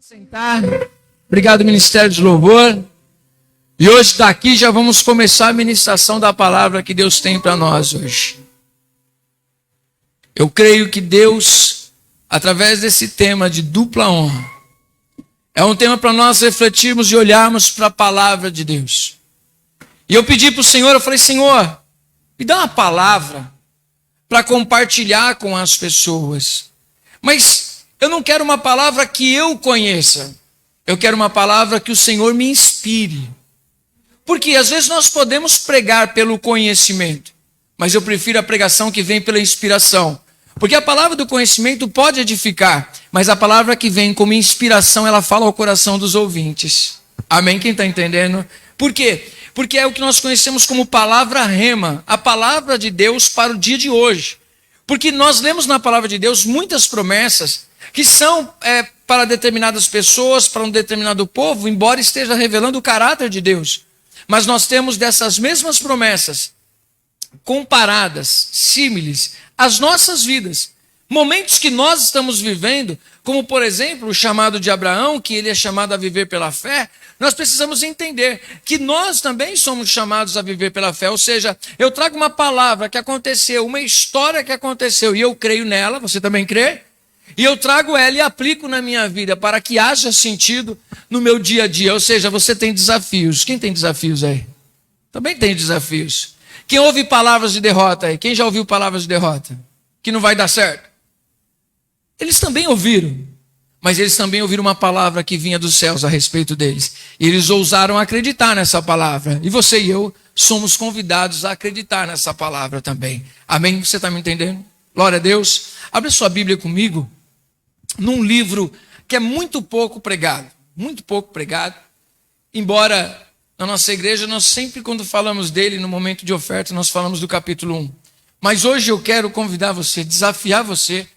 Sentar. Obrigado, Ministério de Louvor. E hoje está aqui, já vamos começar a ministração da palavra que Deus tem para nós hoje. Eu creio que Deus, através desse tema de dupla honra, é um tema para nós refletirmos e olharmos para a palavra de Deus. E eu pedi para o Senhor, eu falei, Senhor, me dá uma palavra para compartilhar com as pessoas. Mas eu não quero uma palavra que eu conheça. Eu quero uma palavra que o Senhor me inspire. Porque às vezes nós podemos pregar pelo conhecimento, mas eu prefiro a pregação que vem pela inspiração. Porque a palavra do conhecimento pode edificar, mas a palavra que vem como inspiração, ela fala ao coração dos ouvintes. Amém? Quem está entendendo? Por quê? Porque é o que nós conhecemos como palavra rema, a palavra de Deus para o dia de hoje. Porque nós lemos na palavra de Deus muitas promessas que são para determinadas pessoas, para um determinado povo, embora esteja revelando o caráter de Deus. Mas nós temos dessas mesmas promessas, comparadas, símiles, às nossas vidas. Momentos que nós estamos vivendo, como por exemplo o chamado de Abraão, que ele é chamado a viver pela fé, nós precisamos entender que nós também somos chamados a viver pela fé. Ou seja, eu trago uma palavra que aconteceu, uma história que aconteceu, e eu creio nela, você também crê? E eu trago ela e aplico na minha vida para que haja sentido no meu dia a dia. Ou seja, você tem desafios. Quem tem desafios aí? Também tem desafios. Quem ouve palavras de derrota aí? Quem já ouviu palavras de derrota? Que não vai dar certo? Eles também ouviram. Mas eles também ouviram uma palavra que vinha dos céus a respeito deles. E eles ousaram acreditar nessa palavra. E você e eu somos convidados a acreditar nessa palavra também. Amém? Você está me entendendo? Glória a Deus. Abre sua Bíblia comigo. Num livro que é muito pouco pregado, embora na nossa igreja nós sempre quando falamos dele no momento de oferta nós falamos do capítulo 1, mas hoje eu quero convidar você, desafiar você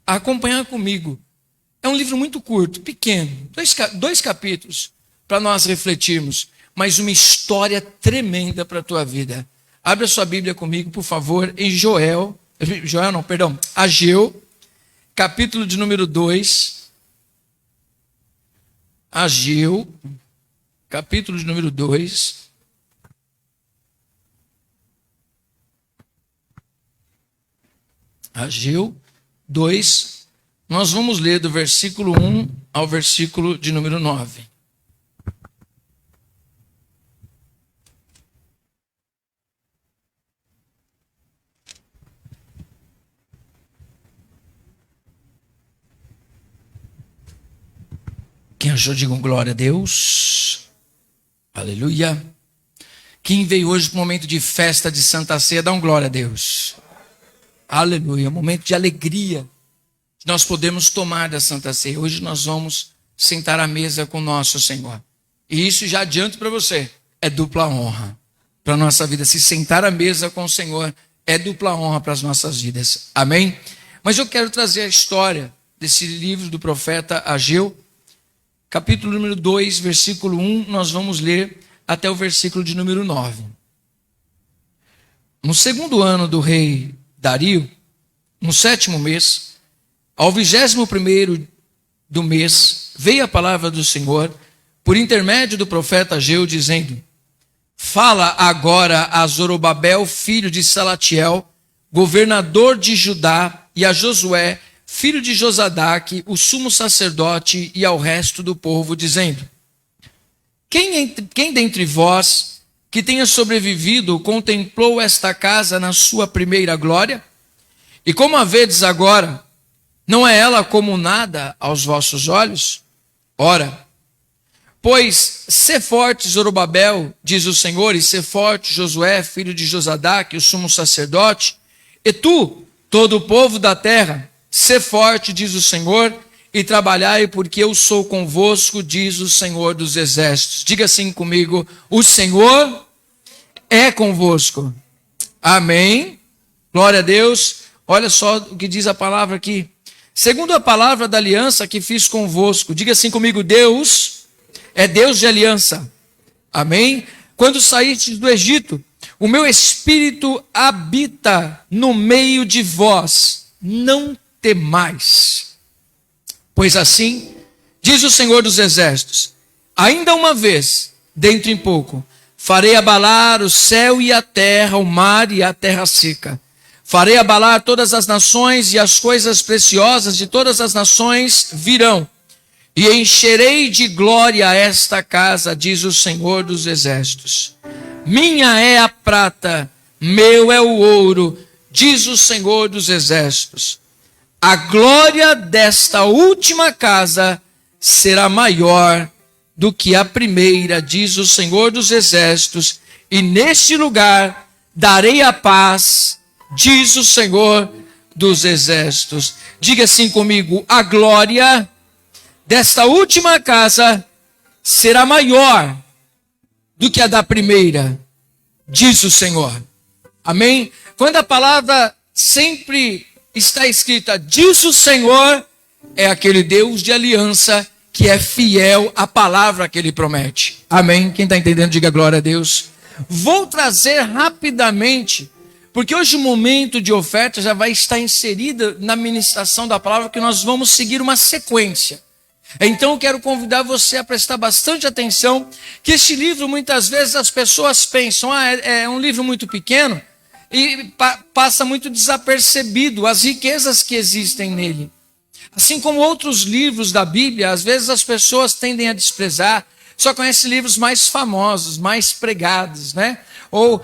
a acompanhar comigo. É um livro muito curto, pequeno, dois capítulos para nós refletirmos, mas uma história tremenda para a tua vida. Abre a sua Bíblia comigo, por favor, em Ageu, capítulo de número 2, Ageu, capítulo de número 2, Ageu 2, nós vamos ler do versículo 1 ao versículo de número 9. Quem achou, digam glória a Deus. Aleluia. Quem veio hoje para o momento de festa de Santa Ceia, dá um glória a Deus. Aleluia. Momento de alegria. Nós podemos tomar da Santa Ceia. Hoje nós vamos sentar à mesa com o nosso Senhor. E isso já adianto para você. É dupla honra para a nossa vida. Se sentar à mesa com o Senhor é dupla honra para as nossas vidas. Amém? Mas eu quero trazer a história desse livro do profeta Ageu. Capítulo número 2, versículo 1, nós vamos ler até o versículo de número 9. No segundo ano do rei Dario, no 7º mês, ao 21º do mês, veio a palavra do Senhor, por intermédio do profeta Ageu, dizendo: Fala agora a Zorobabel, filho de Salatiel, governador de Judá, e a Josué, filho de Josadaque, o sumo sacerdote, e ao resto do povo, dizendo: Quem dentre vós que tenha sobrevivido contemplou esta casa na sua primeira glória? E como a vedes agora, não é ela como nada aos vossos olhos? Ora, pois sê forte Zorobabel, diz o Senhor, e sê forte Josué, filho de Josadaque, o sumo sacerdote, e tu, todo o povo da terra, sê forte, diz o Senhor, e trabalhai, porque eu sou convosco, diz o Senhor dos exércitos. Diga assim comigo: o Senhor é convosco. Amém. Glória a Deus. Olha só o que diz a palavra aqui. Segundo a palavra da aliança que fiz convosco. Diga assim comigo: Deus é Deus de aliança. Amém. Quando saístes do Egito, o meu espírito habita no meio de vós. Não temais, pois assim Diz o Senhor dos Exércitos: ainda uma vez, dentro em pouco, farei abalar o céu e a terra, o mar e a terra seca. Farei abalar todas as nações, e as coisas preciosas de todas as nações virão. E encherei de glória esta casa, diz o Senhor dos Exércitos. Minha é a prata, meu é o ouro, diz o Senhor dos Exércitos. A glória desta última casa será maior do que a primeira, diz o Senhor dos Exércitos. E neste lugar darei a paz, diz o Senhor dos Exércitos. Diga assim comigo: a glória desta última casa será maior do que a da primeira, diz o Senhor. Amém? Quando a palavra sempre está escrita, diz o Senhor, é aquele Deus de aliança que é fiel à palavra que ele promete. Amém? Quem está entendendo, diga glória a Deus. Vou trazer rapidamente, porque hoje o momento de oferta já vai estar inserida na ministração da palavra, que nós vamos seguir uma sequência. Então eu quero convidar você a prestar bastante atenção, que este livro muitas vezes as pessoas pensam, é um livro muito pequeno, e passa muito desapercebido as riquezas que existem nele. Assim como outros livros da Bíblia, às vezes as pessoas tendem a desprezar, só conhecem livros mais famosos, mais pregados, né? Ou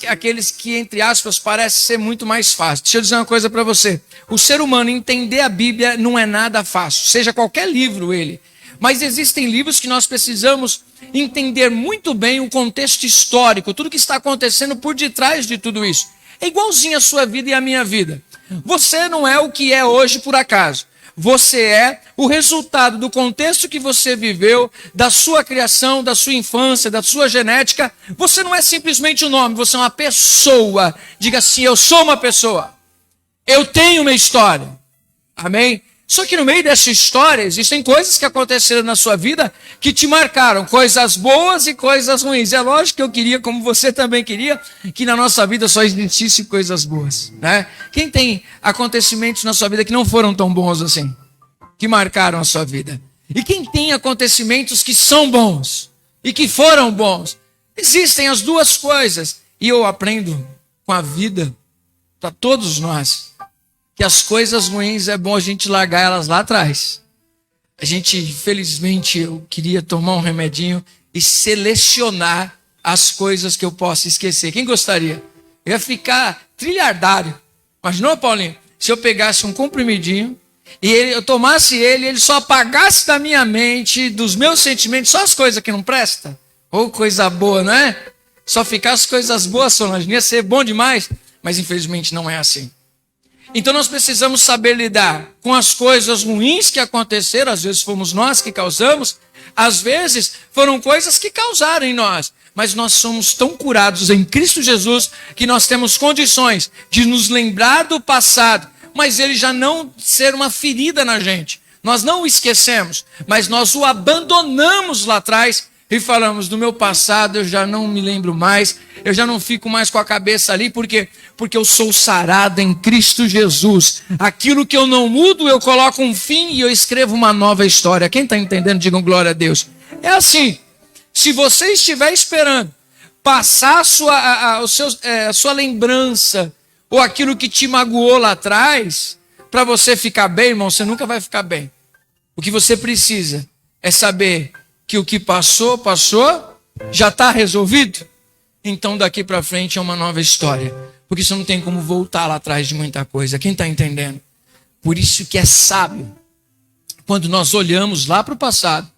aqueles que, entre aspas, parecem ser muito mais fáceis. Deixa eu dizer uma coisa para você. O ser humano entender a Bíblia não é nada fácil, seja qualquer livro ele. Mas existem livros que nós precisamos entender muito bem o contexto histórico, tudo que está acontecendo por detrás de tudo isso. É igualzinho a sua vida e a minha vida. Você não é o que é hoje por acaso. Você é o resultado do contexto que você viveu, da sua criação, da sua infância, da sua genética. Você não é simplesmente um nome, você é uma pessoa. Diga assim: eu sou uma pessoa. Eu tenho uma história. Amém? Só que no meio dessa história existem coisas que aconteceram na sua vida que te marcaram, coisas boas e coisas ruins. É lógico que eu queria, como você também queria, que na nossa vida só existisse coisas boas, né? Quem tem acontecimentos na sua vida que não foram tão bons assim, que marcaram a sua vida? E quem tem acontecimentos que são bons e que foram bons? Existem as duas coisas. E eu aprendo com a vida, para todos nós, que as coisas ruins é bom a gente largar elas lá atrás. A gente, infelizmente, eu queria tomar um remedinho e selecionar as coisas que eu posso esquecer. Quem gostaria? Eu ia ficar trilhardário. Mas não, Paulinho, se eu pegasse um comprimidinho e eu tomasse ele, ele só apagasse da minha mente, dos meus sentimentos, só as coisas que não prestam. Ou coisa boa, não é? Só ficar as coisas boas, Solange, ia ser bom demais. Mas infelizmente não é assim. Então nós precisamos saber lidar com as coisas ruins que aconteceram. Às vezes fomos nós que causamos, às vezes foram coisas que causaram em nós. Mas nós somos tão curados em Cristo Jesus que nós temos condições de nos lembrar do passado, mas ele já não ser uma ferida na gente. Nós não o esquecemos, mas nós o abandonamos lá atrás e falamos: do meu passado eu já não me lembro mais, eu já não fico mais com a cabeça ali, porque eu sou sarado em Cristo Jesus. Aquilo que eu não mudo, eu coloco um fim e eu escrevo uma nova história. Quem está entendendo, digam glória a Deus. É assim, se você estiver esperando passar a sua lembrança, ou aquilo que te magoou lá atrás, para você ficar bem, irmão, você nunca vai ficar bem. O que você precisa é saber que o que passou, já está resolvido. Então daqui para frente é uma nova história. Porque você não tem como voltar lá atrás de muita coisa. Quem está entendendo? Por isso que é sábio, quando nós olhamos lá para o passado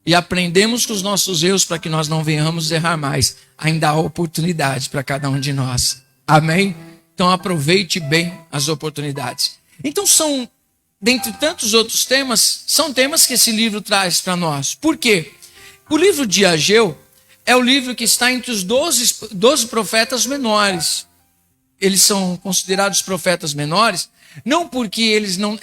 e aprendemos com os nossos erros para que nós não venhamos errar mais, ainda há oportunidade para cada um de nós. Amém? Então aproveite bem as oportunidades. Então dentre tantos outros temas, são temas que esse livro traz para nós. Por quê? O livro de Ageu é o livro que está entre os 12 profetas menores. Eles são considerados profetas menores, não porque eles não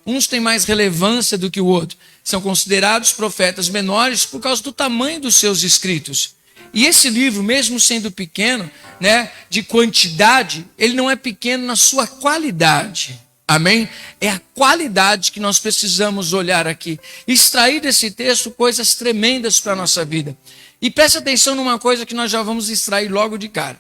uns têm mais relevância do que o outro. São considerados profetas menores por causa do tamanho dos seus escritos. E esse livro, mesmo sendo pequeno, né, de quantidade, ele não é pequeno na sua qualidade. Amém? É a qualidade que nós precisamos olhar aqui. Extrair desse texto coisas tremendas para a nossa vida. E preste atenção numa coisa que nós já vamos extrair logo de cara.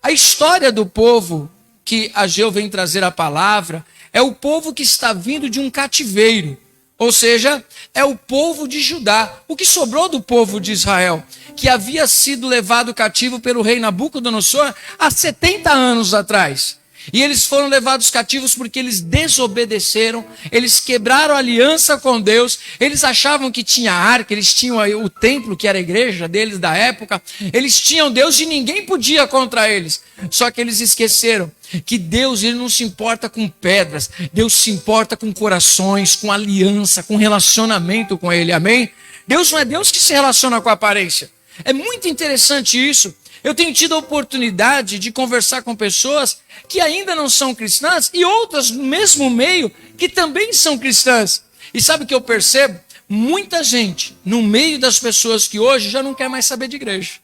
A história do povo que Ageu vem trazer a palavra é o povo que está vindo de um cativeiro. Ou seja, é o povo de Judá. O que sobrou do povo de Israel, que havia sido levado cativo pelo rei Nabucodonosor há 70 anos atrás. E eles foram levados cativos porque eles desobedeceram, eles quebraram a aliança com Deus, eles achavam que tinha arca, eles tinham o templo, que era a igreja deles da época, eles tinham Deus e ninguém podia contra eles. Só que eles esqueceram que Deus, ele não se importa com pedras, Deus se importa com corações, com aliança, com relacionamento com Ele, amém? Deus não é Deus que se relaciona com a aparência. É muito interessante isso. Eu tenho tido a oportunidade de conversar com pessoas que ainda não são cristãs e outras no mesmo meio que também são cristãs. E sabe o que eu percebo? Muita gente no meio das pessoas que hoje já não quer mais saber de igreja.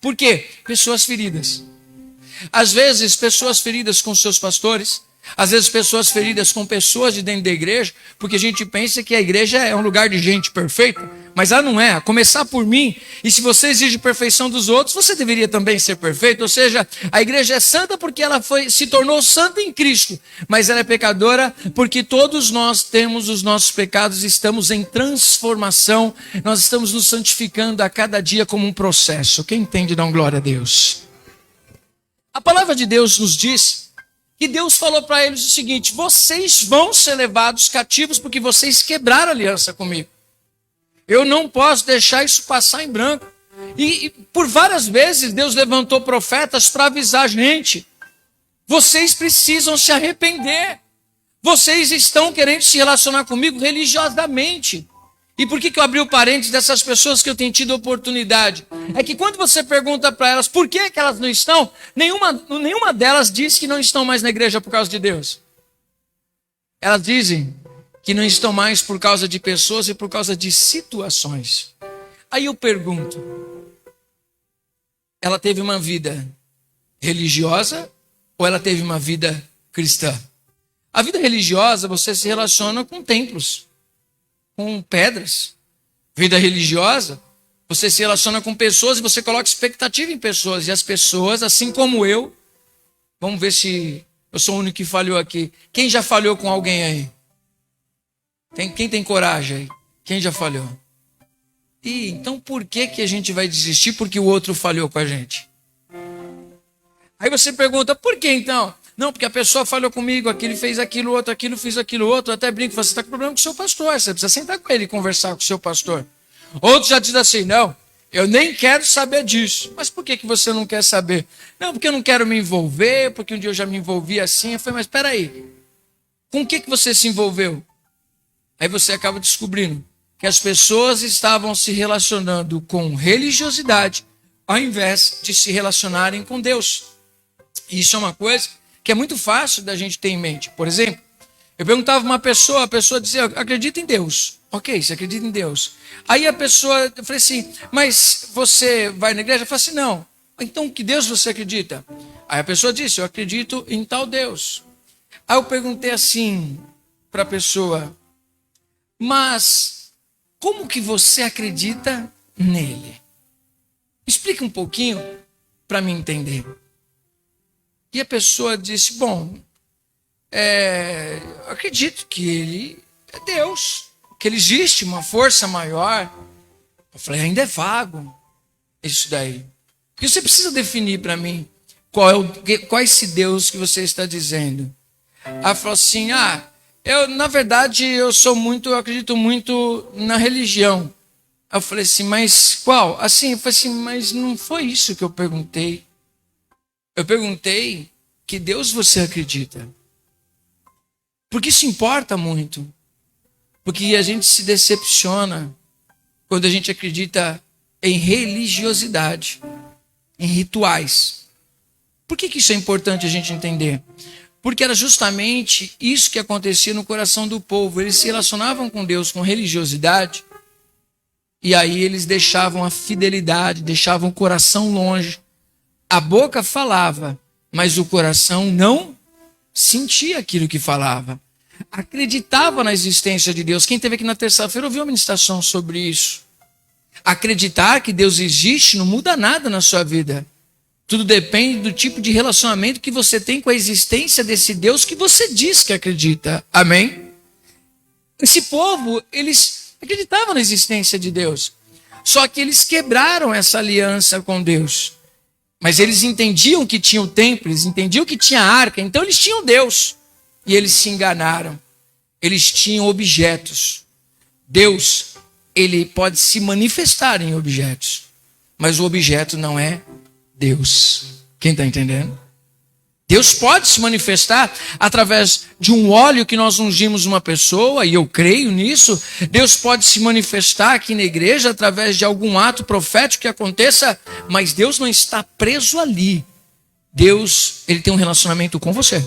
Por quê? Pessoas feridas. Às vezes, pessoas feridas com seus pastores. Às vezes, pessoas feridas com pessoas de dentro da igreja. Porque a gente pensa que a igreja é um lugar de gente perfeita. Mas ela não é. A começar por mim. E se você exige perfeição dos outros, você deveria também ser perfeito. Ou seja, a igreja é santa porque ela se tornou santa em Cristo. Mas ela é pecadora porque todos nós temos os nossos pecados e estamos em transformação. Nós estamos nos santificando a cada dia como um processo. Quem entende, dá glória a Deus. A palavra de Deus nos diz que Deus falou para eles o seguinte: vocês vão ser levados cativos porque vocês quebraram a aliança comigo. Eu não posso deixar isso passar em branco. E por várias vezes Deus levantou profetas para avisar a gente: vocês precisam se arrepender. Vocês estão querendo se relacionar comigo religiosamente. E por que eu abri o parênteses dessas pessoas que eu tenho tido oportunidade? É que quando você pergunta para elas por que elas não estão, nenhuma delas diz que não estão mais na igreja por causa de Deus. Elas dizem que não estão mais por causa de pessoas e por causa de situações. Aí eu pergunto, ela teve uma vida religiosa ou ela teve uma vida cristã? A vida religiosa, você se relaciona com templos, com pedras. Vida religiosa, você se relaciona com pessoas e você coloca expectativa em pessoas. E as pessoas, assim como eu, vamos ver se eu sou o único que falhou aqui. Quem já falhou com alguém aí? Quem tem coragem aí? Quem já falhou? E então por que a gente vai desistir porque o outro falhou com a gente? Aí você pergunta, por que então? Não, porque a pessoa falhou comigo, aquele fez aquilo, outro, aquilo, fiz aquilo, outro. Eu até brinco, você está com problema com o seu pastor, você precisa sentar com ele e conversar com o seu pastor. Outro já diz assim, não, eu nem quero saber disso. Mas por que você não quer saber? Não, porque eu não quero me envolver, porque um dia eu já me envolvi assim. Eu falei, mas espera aí, com o que você se envolveu? Aí você acaba descobrindo que as pessoas estavam se relacionando com religiosidade ao invés de se relacionarem com Deus. E isso é uma coisa que é muito fácil da gente ter em mente. Por exemplo, eu perguntava uma pessoa, a pessoa dizia, acredita em Deus. Ok, você acredita em Deus. Aí a pessoa, eu falei assim, mas você vai na igreja? Eu falei assim, não. Então, que Deus você acredita? Aí a pessoa disse, eu acredito em tal Deus. Aí eu perguntei assim para a pessoa, mas como que você acredita nele? Explica um pouquinho para me entender. E a pessoa disse, bom, eu acredito que ele é Deus, que ele existe, uma força maior. Eu falei, ainda é vago isso daí. Porque você precisa definir para mim qual é esse Deus que você está dizendo. Ela falou assim, na verdade, eu acredito muito na religião. Eu falei assim, mas qual? Assim, eu falei assim, mas não foi isso que eu perguntei. Eu perguntei que Deus você acredita. Porque isso importa muito. Porque a gente se decepciona quando a gente acredita em religiosidade, em rituais. Por que isso é importante a gente entender? Porque era justamente isso que acontecia no coração do povo. Eles se relacionavam com Deus com religiosidade, e aí eles deixavam a fidelidade, deixavam o coração longe. A boca falava, mas o coração não sentia aquilo que falava. acreditava na existência de Deus. Quem esteve aqui na terça-feira ouviu uma ministração sobre isso. Acreditar que Deus existe não muda nada na sua vida. Tudo depende do tipo de relacionamento que você tem com a existência desse Deus que você diz que acredita. Amém? Esse povo, eles acreditavam na existência de Deus. Só que eles quebraram essa aliança com Deus. Mas eles entendiam que tinha o templo, eles entendiam que tinha a arca, então eles tinham Deus. E eles se enganaram. Eles tinham objetos. Deus, ele pode se manifestar em objetos, mas o objeto não é Deus. Quem está entendendo? Deus pode se manifestar através de um óleo que nós ungimos uma pessoa, e eu creio nisso. Deus pode se manifestar aqui na igreja através de algum ato profético que aconteça, mas Deus não está preso ali. Deus, ele tem um relacionamento com você.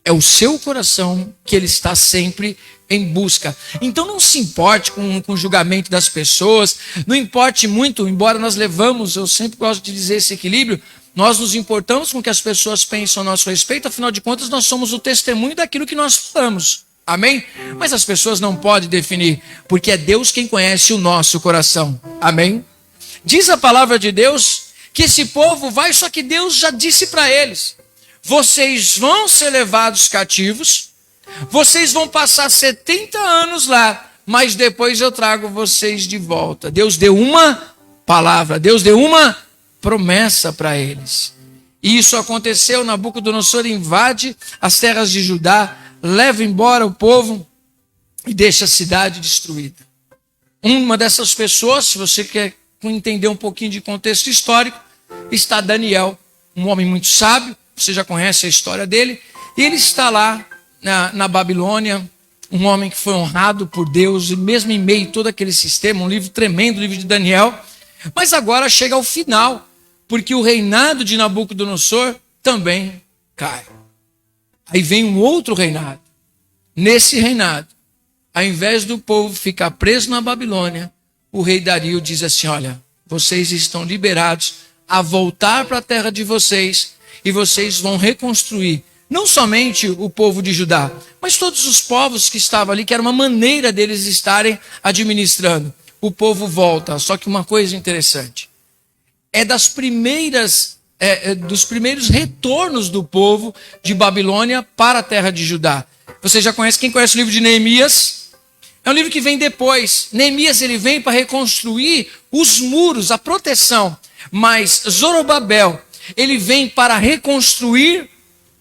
É o seu coração que ele está sempre em busca. Então não se importe com o julgamento das pessoas, não importe muito, embora nós levamos, eu sempre gosto de dizer esse equilíbrio, nós nos importamos com o que as pessoas pensam a nosso respeito, afinal de contas nós somos o testemunho daquilo que nós falamos. Amém? Mas as pessoas não podem definir, porque é Deus quem conhece o nosso coração. Amém? Diz a palavra de Deus que esse povo vai, só que Deus já disse para eles: vocês vão ser levados cativos, vocês vão passar 70 anos lá, mas depois eu trago vocês de volta. Deus deu uma palavra, Deus deu uma promessa para eles. E isso aconteceu. Nabucodonosor invade as terras de Judá, leva embora o povo e deixa a cidade destruída. Uma dessas pessoas, se você quer entender um pouquinho de contexto histórico, está Daniel, um homem muito sábio, você já conhece a história dele, e ele está lá na Babilônia, um homem que foi honrado por Deus, e mesmo em meio a todo aquele sistema, um livro tremendo, o livro de Daniel, mas agora chega ao final, porque o reinado de Nabucodonosor também cai. Aí vem um outro reinado. Nesse reinado, ao invés do povo ficar preso na Babilônia, o rei Dario diz assim: olha, vocês estão liberados a voltar para a terra de vocês, e vocês vão reconstruir não somente o povo de Judá, mas todos os povos que estavam ali, que era uma maneira deles estarem administrando. O povo volta, só que uma coisa interessante, é dos primeiros retornos do povo de Babilônia para a terra de Judá. Você já conhece, quem conhece o livro de Neemias? É um livro que vem depois. Neemias, ele vem para reconstruir os muros, a proteção, mas Zorobabel, ele vem para reconstruir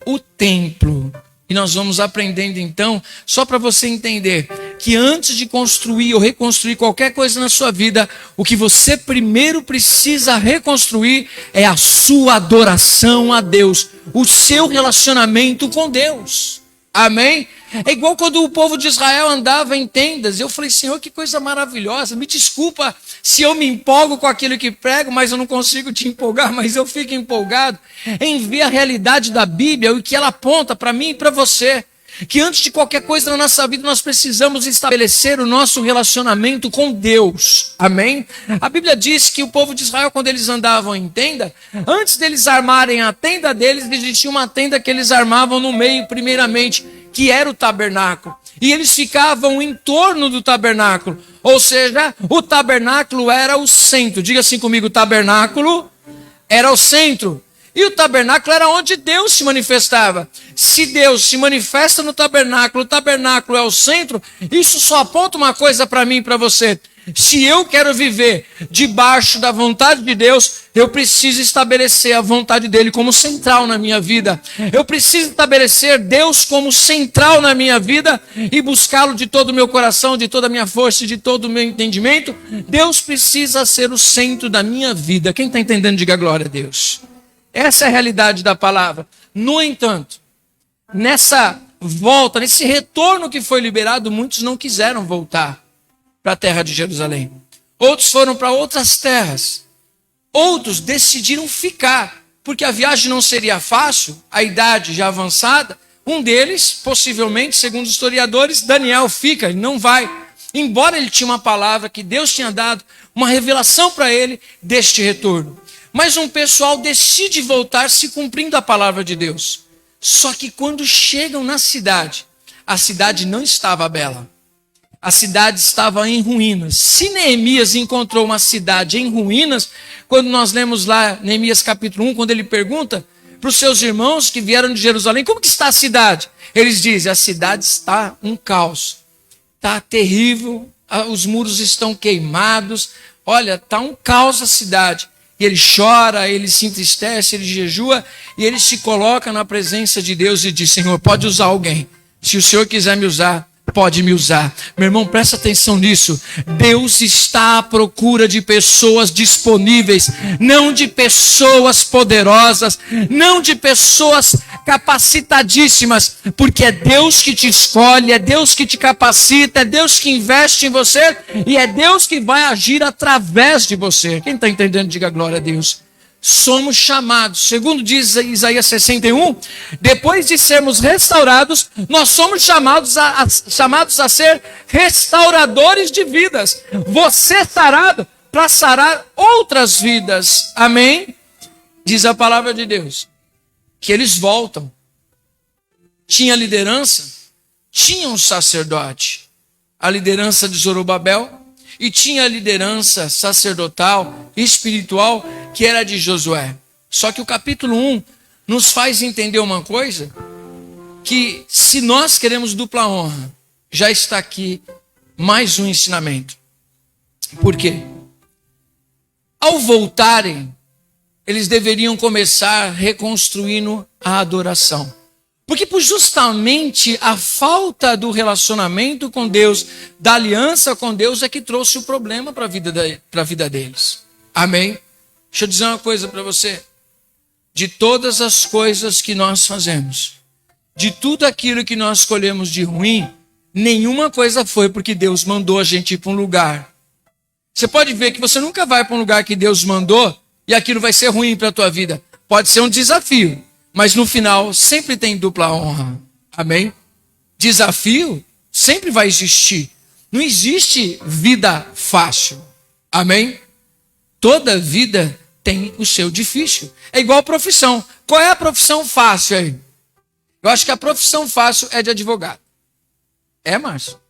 o templo. E nós vamos aprendendo então, só para você entender, que antes de construir ou reconstruir qualquer coisa na sua vida, o que você primeiro precisa reconstruir é a sua adoração a Deus, o seu relacionamento com Deus. Amém? É igual quando o povo de Israel andava em tendas. Eu falei: Senhor, que coisa maravilhosa. Me desculpa se eu me empolgo com aquilo que prego, mas eu não consigo te empolgar, mas eu fico empolgado em ver a realidade da Bíblia, o que ela aponta para mim e para você. Que antes de qualquer coisa na nossa vida, nós precisamos estabelecer o nosso relacionamento com Deus. Amém? A Bíblia diz que o povo de Israel, quando eles andavam em tenda, antes deles armarem a tenda deles, existia uma tenda que eles armavam no meio, primeiramente, que era o tabernáculo. E eles ficavam em torno do tabernáculo. Ou seja, o tabernáculo era o centro. Diga assim comigo: o tabernáculo era o centro. E o tabernáculo era onde Deus se manifestava. Se Deus se manifesta no tabernáculo, o tabernáculo é o centro, isso só aponta uma coisa para mim e para você. Se eu quero viver debaixo da vontade de Deus, eu preciso estabelecer a vontade dele como central na minha vida. Eu preciso estabelecer Deus como central na minha vida e buscá-lo de todo o meu coração, de toda a minha força e de todo o meu entendimento. Deus precisa ser o centro da minha vida. Quem está entendendo, diga glória a Deus. Essa é a realidade da palavra. No entanto, nessa volta, nesse retorno que foi liberado, muitos não quiseram voltar para a terra de Jerusalém. Outros foram para outras terras. Outros decidiram ficar, porque a viagem não seria fácil, a idade já avançada. Um deles, possivelmente, segundo os historiadores, Daniel fica, ele não vai. Embora ele tinha uma palavra que Deus tinha dado, uma revelação para ele deste retorno. Mas um pessoal decide voltar se cumprindo a palavra de Deus. Só que quando chegam na cidade, a cidade não estava bela. A cidade estava em ruínas. Se Neemias encontrou uma cidade em ruínas, quando nós lemos lá Neemias capítulo 1, quando ele pergunta para os seus irmãos que vieram de Jerusalém, como que está a cidade? Eles dizem, a cidade está um caos. Está terrível, os muros estão queimados. Olha, está um caos a cidade. E ele chora, ele se entristece, ele jejua, e ele se coloca na presença de Deus e diz, Senhor, pode usar alguém. Se o Senhor quiser me usar, pode me usar. Meu irmão, presta atenção nisso. Deus está à procura de pessoas disponíveis, não de pessoas poderosas, não de pessoas capacitadíssimas, porque é Deus que te escolhe, é Deus que te capacita, é Deus que investe em você e é Deus que vai agir através de você. Quem está entendendo, diga glória a Deus. Somos chamados, segundo diz Isaías 61, depois de sermos restaurados, nós somos chamados a ser restauradores de vidas. Você sarado para sarar outras vidas. Amém? Diz a palavra de Deus que eles voltam. Tinha liderança, tinha um sacerdote, a liderança de Zorobabel, e tinha a liderança sacerdotal, espiritual, que era de Josué. Só que o capítulo 1 nos faz entender uma coisa, que se nós queremos dupla honra, já está aqui mais um ensinamento. Por quê? Ao voltarem, eles deveriam começar reconstruindo a adoração. Porque por justamente a falta do relacionamento com Deus, da aliança com Deus, é que trouxe o problema para a vida deles. Amém? Deixa eu dizer uma coisa para você. De todas as coisas que nós fazemos, de tudo aquilo que nós escolhemos de ruim, nenhuma coisa foi porque Deus mandou a gente ir para um lugar. Você pode ver que você nunca vai para um lugar que Deus mandou e aquilo vai ser ruim para a tua vida. Pode ser um desafio. Mas no final sempre tem dupla honra. Amém? Desafio sempre vai existir. Não existe vida fácil. Amém? Toda vida tem o seu difícil. É igual a profissão. Qual é a profissão fácil aí? Eu acho que a profissão fácil é de advogado. É, Márcio?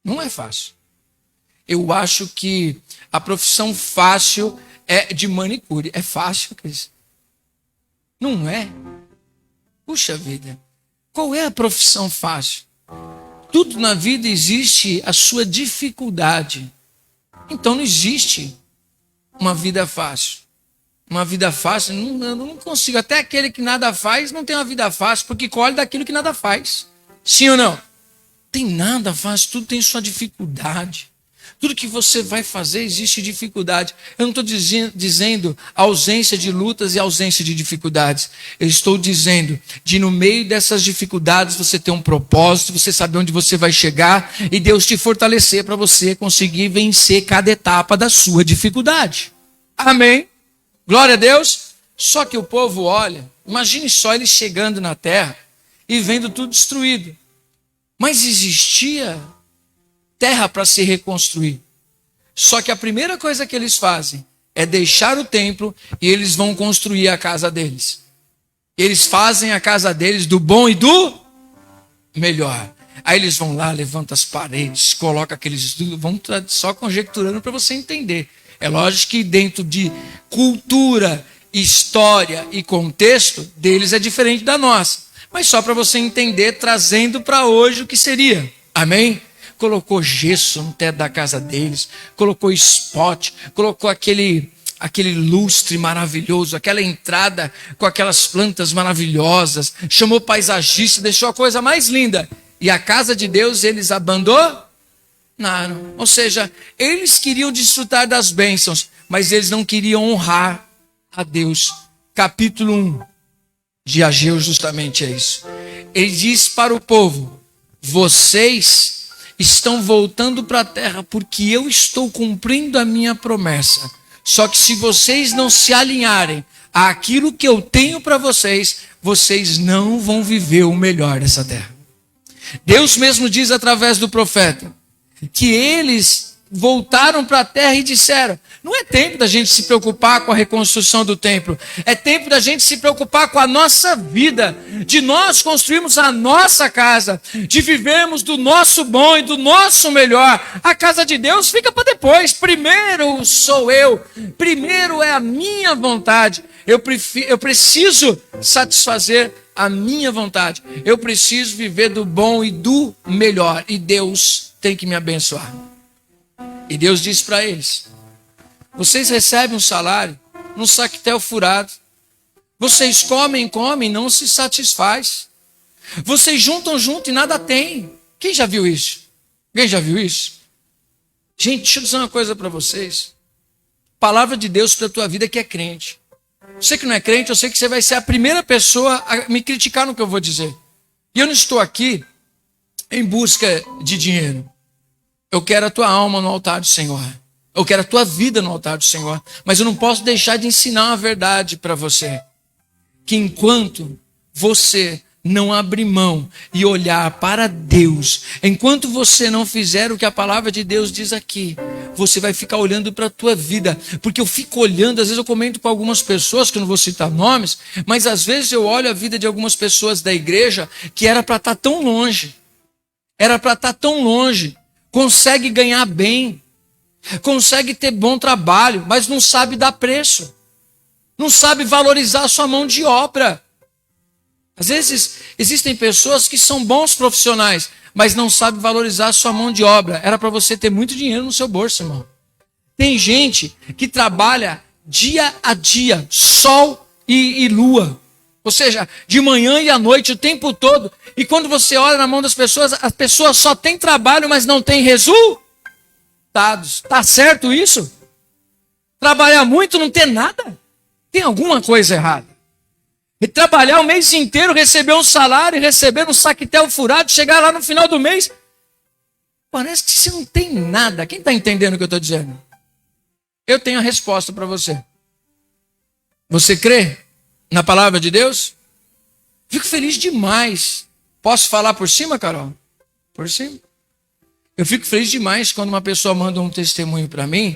Não é fácil. Eu acho que a profissão fácil é de manicure. É fácil, Cris? Não é? Puxa vida. Qual é a profissão fácil? Tudo na vida existe a sua dificuldade. Então não existe uma vida fácil. Uma vida fácil, eu não consigo. Até aquele que nada faz não tem uma vida fácil, porque colhe daquilo que nada faz. Sim ou não? Tem nada fácil, tudo tem sua dificuldade. Tudo que você vai fazer existe dificuldade. Eu não estou dizendo ausência de lutas e ausência de dificuldades. Eu estou dizendo de no meio dessas dificuldades você ter um propósito, você saber onde você vai chegar e Deus te fortalecer para você conseguir vencer cada etapa da sua dificuldade. Amém? Glória a Deus. Só que o povo olha, imagine só eles chegando na terra e vendo tudo destruído. Mas existia terra para se reconstruir. Só que a primeira coisa que eles fazem é deixar o templo e eles vão construir a casa deles. Eles fazem a casa deles do bom e do melhor. Aí eles vão lá, levantam as paredes, colocam aqueles... Vão só conjecturando para você entender. É lógico que dentro de cultura, história e contexto deles é diferente da nossa. Mas só para você entender, trazendo para hoje o que seria. Amém? Colocou gesso no teto da casa deles, colocou spot, colocou aquele lustre maravilhoso, aquela entrada com aquelas plantas maravilhosas, chamou paisagista, deixou a coisa mais linda. E a casa de Deus eles abandonaram. Ou seja, eles queriam desfrutar das bênçãos, mas eles não queriam honrar a Deus. Capítulo 1 de Ageu justamente é isso. Ele diz para o povo, vocês estão voltando para a terra porque eu estou cumprindo a minha promessa. Só que se vocês não se alinharem àquilo que eu tenho para vocês, vocês não vão viver o melhor dessa terra. Deus mesmo diz através do profeta que eles voltaram para a terra e disseram: não é tempo da gente se preocupar com a reconstrução do templo, é tempo da gente se preocupar com a nossa vida, de nós construirmos a nossa casa, de vivermos do nosso bom e do nosso melhor. A casa de Deus fica para depois. Primeiro sou eu, primeiro é a minha vontade. Eu preciso satisfazer a minha vontade, eu preciso viver do bom e do melhor, e Deus tem que me abençoar. E Deus disse para eles: vocês recebem um salário num saquetel furado. Vocês comem e não se satisfaz. Vocês juntam e nada tem. Quem já viu isso? Alguém já viu isso? Gente, deixa eu dizer uma coisa para vocês. Palavra de Deus para a tua vida que é crente. Você que não é crente, eu sei que você vai ser a primeira pessoa a me criticar no que eu vou dizer. E eu não estou aqui em busca de dinheiro. Eu quero a tua alma no altar do Senhor. Eu quero a tua vida no altar do Senhor. Mas eu não posso deixar de ensinar uma verdade para você. Que enquanto você não abrir mão e olhar para Deus, enquanto você não fizer o que a palavra de Deus diz aqui, você vai ficar olhando para a tua vida. Porque eu fico olhando, às vezes eu comento com algumas pessoas, que eu não vou citar nomes, mas às vezes eu olho a vida de algumas pessoas da igreja que era para estar tão longe. Era para estar tão longe. Consegue ganhar bem, consegue ter bom trabalho, mas não sabe dar preço, não sabe valorizar a sua mão de obra. Às vezes existem pessoas que são bons profissionais, mas não sabem valorizar a sua mão de obra. Era para você ter muito dinheiro no seu bolso, irmão. Tem gente que trabalha dia a dia, sol e lua. Ou seja, de manhã e à noite, o tempo todo. E quando você olha na mão das pessoas, as pessoas só têm trabalho, mas não têm resultados. Está certo isso? Trabalhar muito, não ter nada? Tem alguma coisa errada. E trabalhar o mês inteiro, receber um salário, receber um saquetel furado, chegar lá no final do mês, parece que você não tem nada. Quem está entendendo o que eu estou dizendo? Eu tenho a resposta para você. Você crê na palavra de Deus? Fico feliz demais. Posso falar por cima, Carol? Por cima. Eu fico feliz demais quando uma pessoa manda um testemunho para mim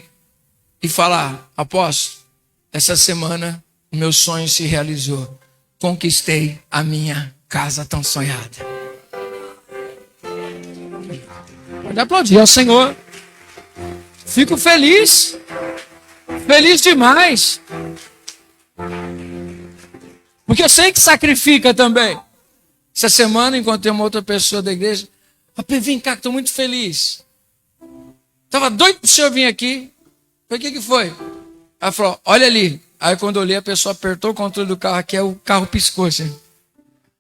e fala: apóstolo, essa semana o meu sonho se realizou. Conquistei a minha casa tão sonhada. Pode aplaudir ao Senhor. Fico feliz. Feliz demais. Porque eu sei que sacrifica também. Essa semana encontrei uma outra pessoa da igreja. Vem cá, que estou muito feliz. Estava doido para o senhor vir aqui. Falei: o que foi? Ela falou: olha ali. Aí quando eu olhei, a pessoa apertou o controle do carro aqui, o carro piscou assim.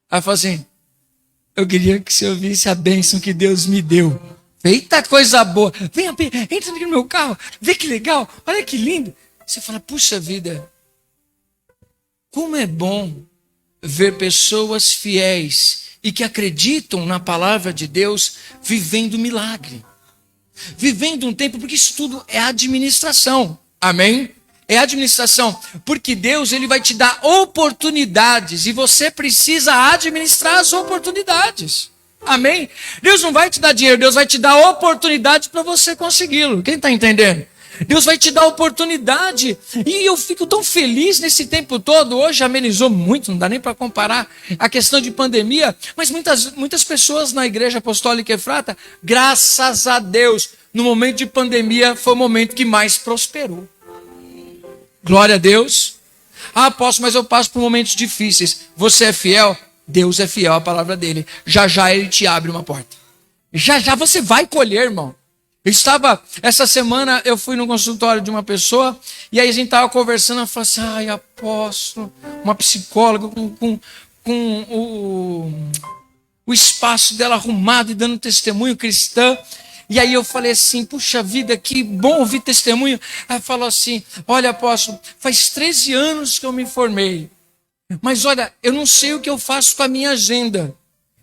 Aí falou assim: eu queria que o senhor visse a bênção que Deus me deu. Eita coisa boa. Vem, entra aqui no meu carro. Vê que legal. Olha que lindo. Você fala: puxa vida. Como é bom ver pessoas fiéis e que acreditam na palavra de Deus vivendo milagre. Vivendo um tempo, porque isso tudo é administração. Amém? É administração. Porque Deus, ele vai te dar oportunidades e você precisa administrar as oportunidades. Amém? Deus não vai te dar dinheiro, Deus vai te dar oportunidade para você consegui-lo. Quem está entendendo? Deus vai te dar oportunidade. E eu fico tão feliz nesse tempo todo. Hoje amenizou muito, não dá nem para comparar a questão de pandemia. Mas muitas pessoas na Igreja Apostólica Efrata, graças a Deus, no momento de pandemia, foi o momento que mais prosperou. Glória a Deus. Apóstolo, mas eu passo por momentos difíceis. Você é fiel? Deus é fiel à palavra dele. Já já ele te abre uma porta. Já já você vai colher, irmão. Essa semana eu fui no consultório de uma pessoa, e aí a gente estava conversando, ela falou assim: ai, apóstolo, uma psicóloga com o espaço dela arrumado e dando testemunho cristã. E aí eu falei assim: puxa vida, que bom ouvir testemunho. Ela falou assim: olha, apóstolo, faz 13 anos que eu me formei, mas olha, eu não sei o que eu faço com a minha agenda.